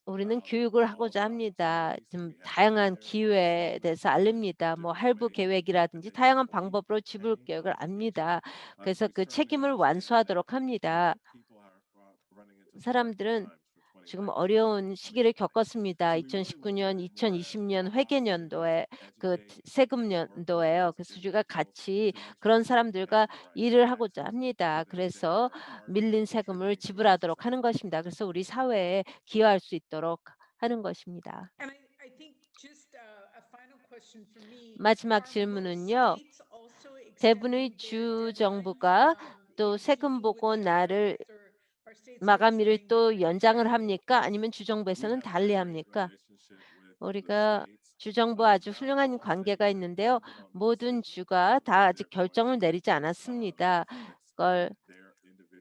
우리는 교육을 하고자 합니다. 좀 다양한 기회에 대해서 알립니다. 뭐 할부 계획이라든지 다양한 방법으로 지불 계획을 압니다. 그래서 그 책임을 완수하도록 합니다. 사람들은 지금 어려운 시기를 겪었습니다. 2019년, 2020년 회계년도에 그 세금 연도에요. 그래서 우리가 같이 그런 사람들과 일을 하고자 합니다. 그래서 밀린 세금을 지불하도록 하는 것입니다. 그래서 우리 사회에 기여할 수 있도록 하는 것입니다. And I think just a final question for me. 마지막 Are most 질문은요. states also 대부분의 extending 주 their 정부가 deadlines, 또 in 세금 keeping with 보고 the 날을 IRS, or are states 마감일을 doing 또 different? 연장을 합니까? 아니면 주정부에서는 달리 합니까? 우리가 주정부와 아주 훌륭한 관계가 있는데요. 모든 주가 다 아직 결정을 내리지 않았습니다.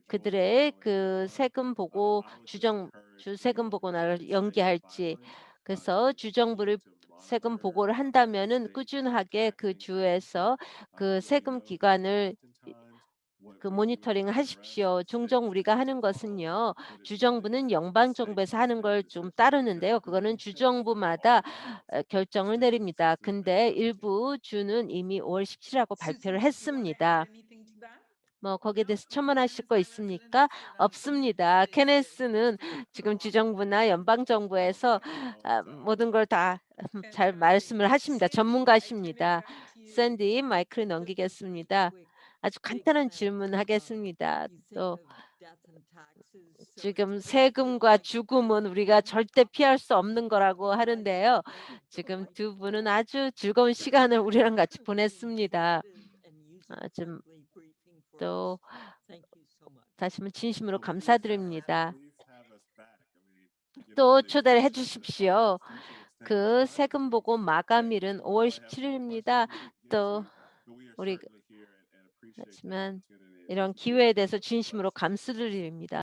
그들의 그 세금 보고 주 세금 보고를 연기할지. 그래서 주정부를 세금 보고를 한다면은 꾸준하게 그 주에서 그 세금 기관을 그 모니터링을 하십시오. 종종 우리가 하는 것은요. 주정부는 연방 정부에서 하는 걸 좀 따르는데요. 그거는 주정부마다 결정을 내립니다. 근데 일부 주는 이미 5월 17일하고 발표를 했습니다. 뭐 거기에 대해서 첨언하실 거 있습니까? 없습니다. 케네스는 지금 주정부나 연방 정부에서 모든 걸 다 잘 말씀을 하십니다. 전문가십니다. 샌디 마이크를 넘기겠습니다. 아주 간단한 질문 하겠습니다. 또 지금 세금과 죽음은 우리가 절대 피할 수 없는 거라고 하는데요. 지금 두 분은 아주 즐거운 시간을 우리랑 같이 보냈습니다. 좀 또 다시 한번 진심으로 감사드립니다. 또 초대를 해주십시오. 그 세금 보고 마감일은 5월 17일입니다. 또 우리 하지만 이런 기회에 대해서 진심으로 감사드립니다.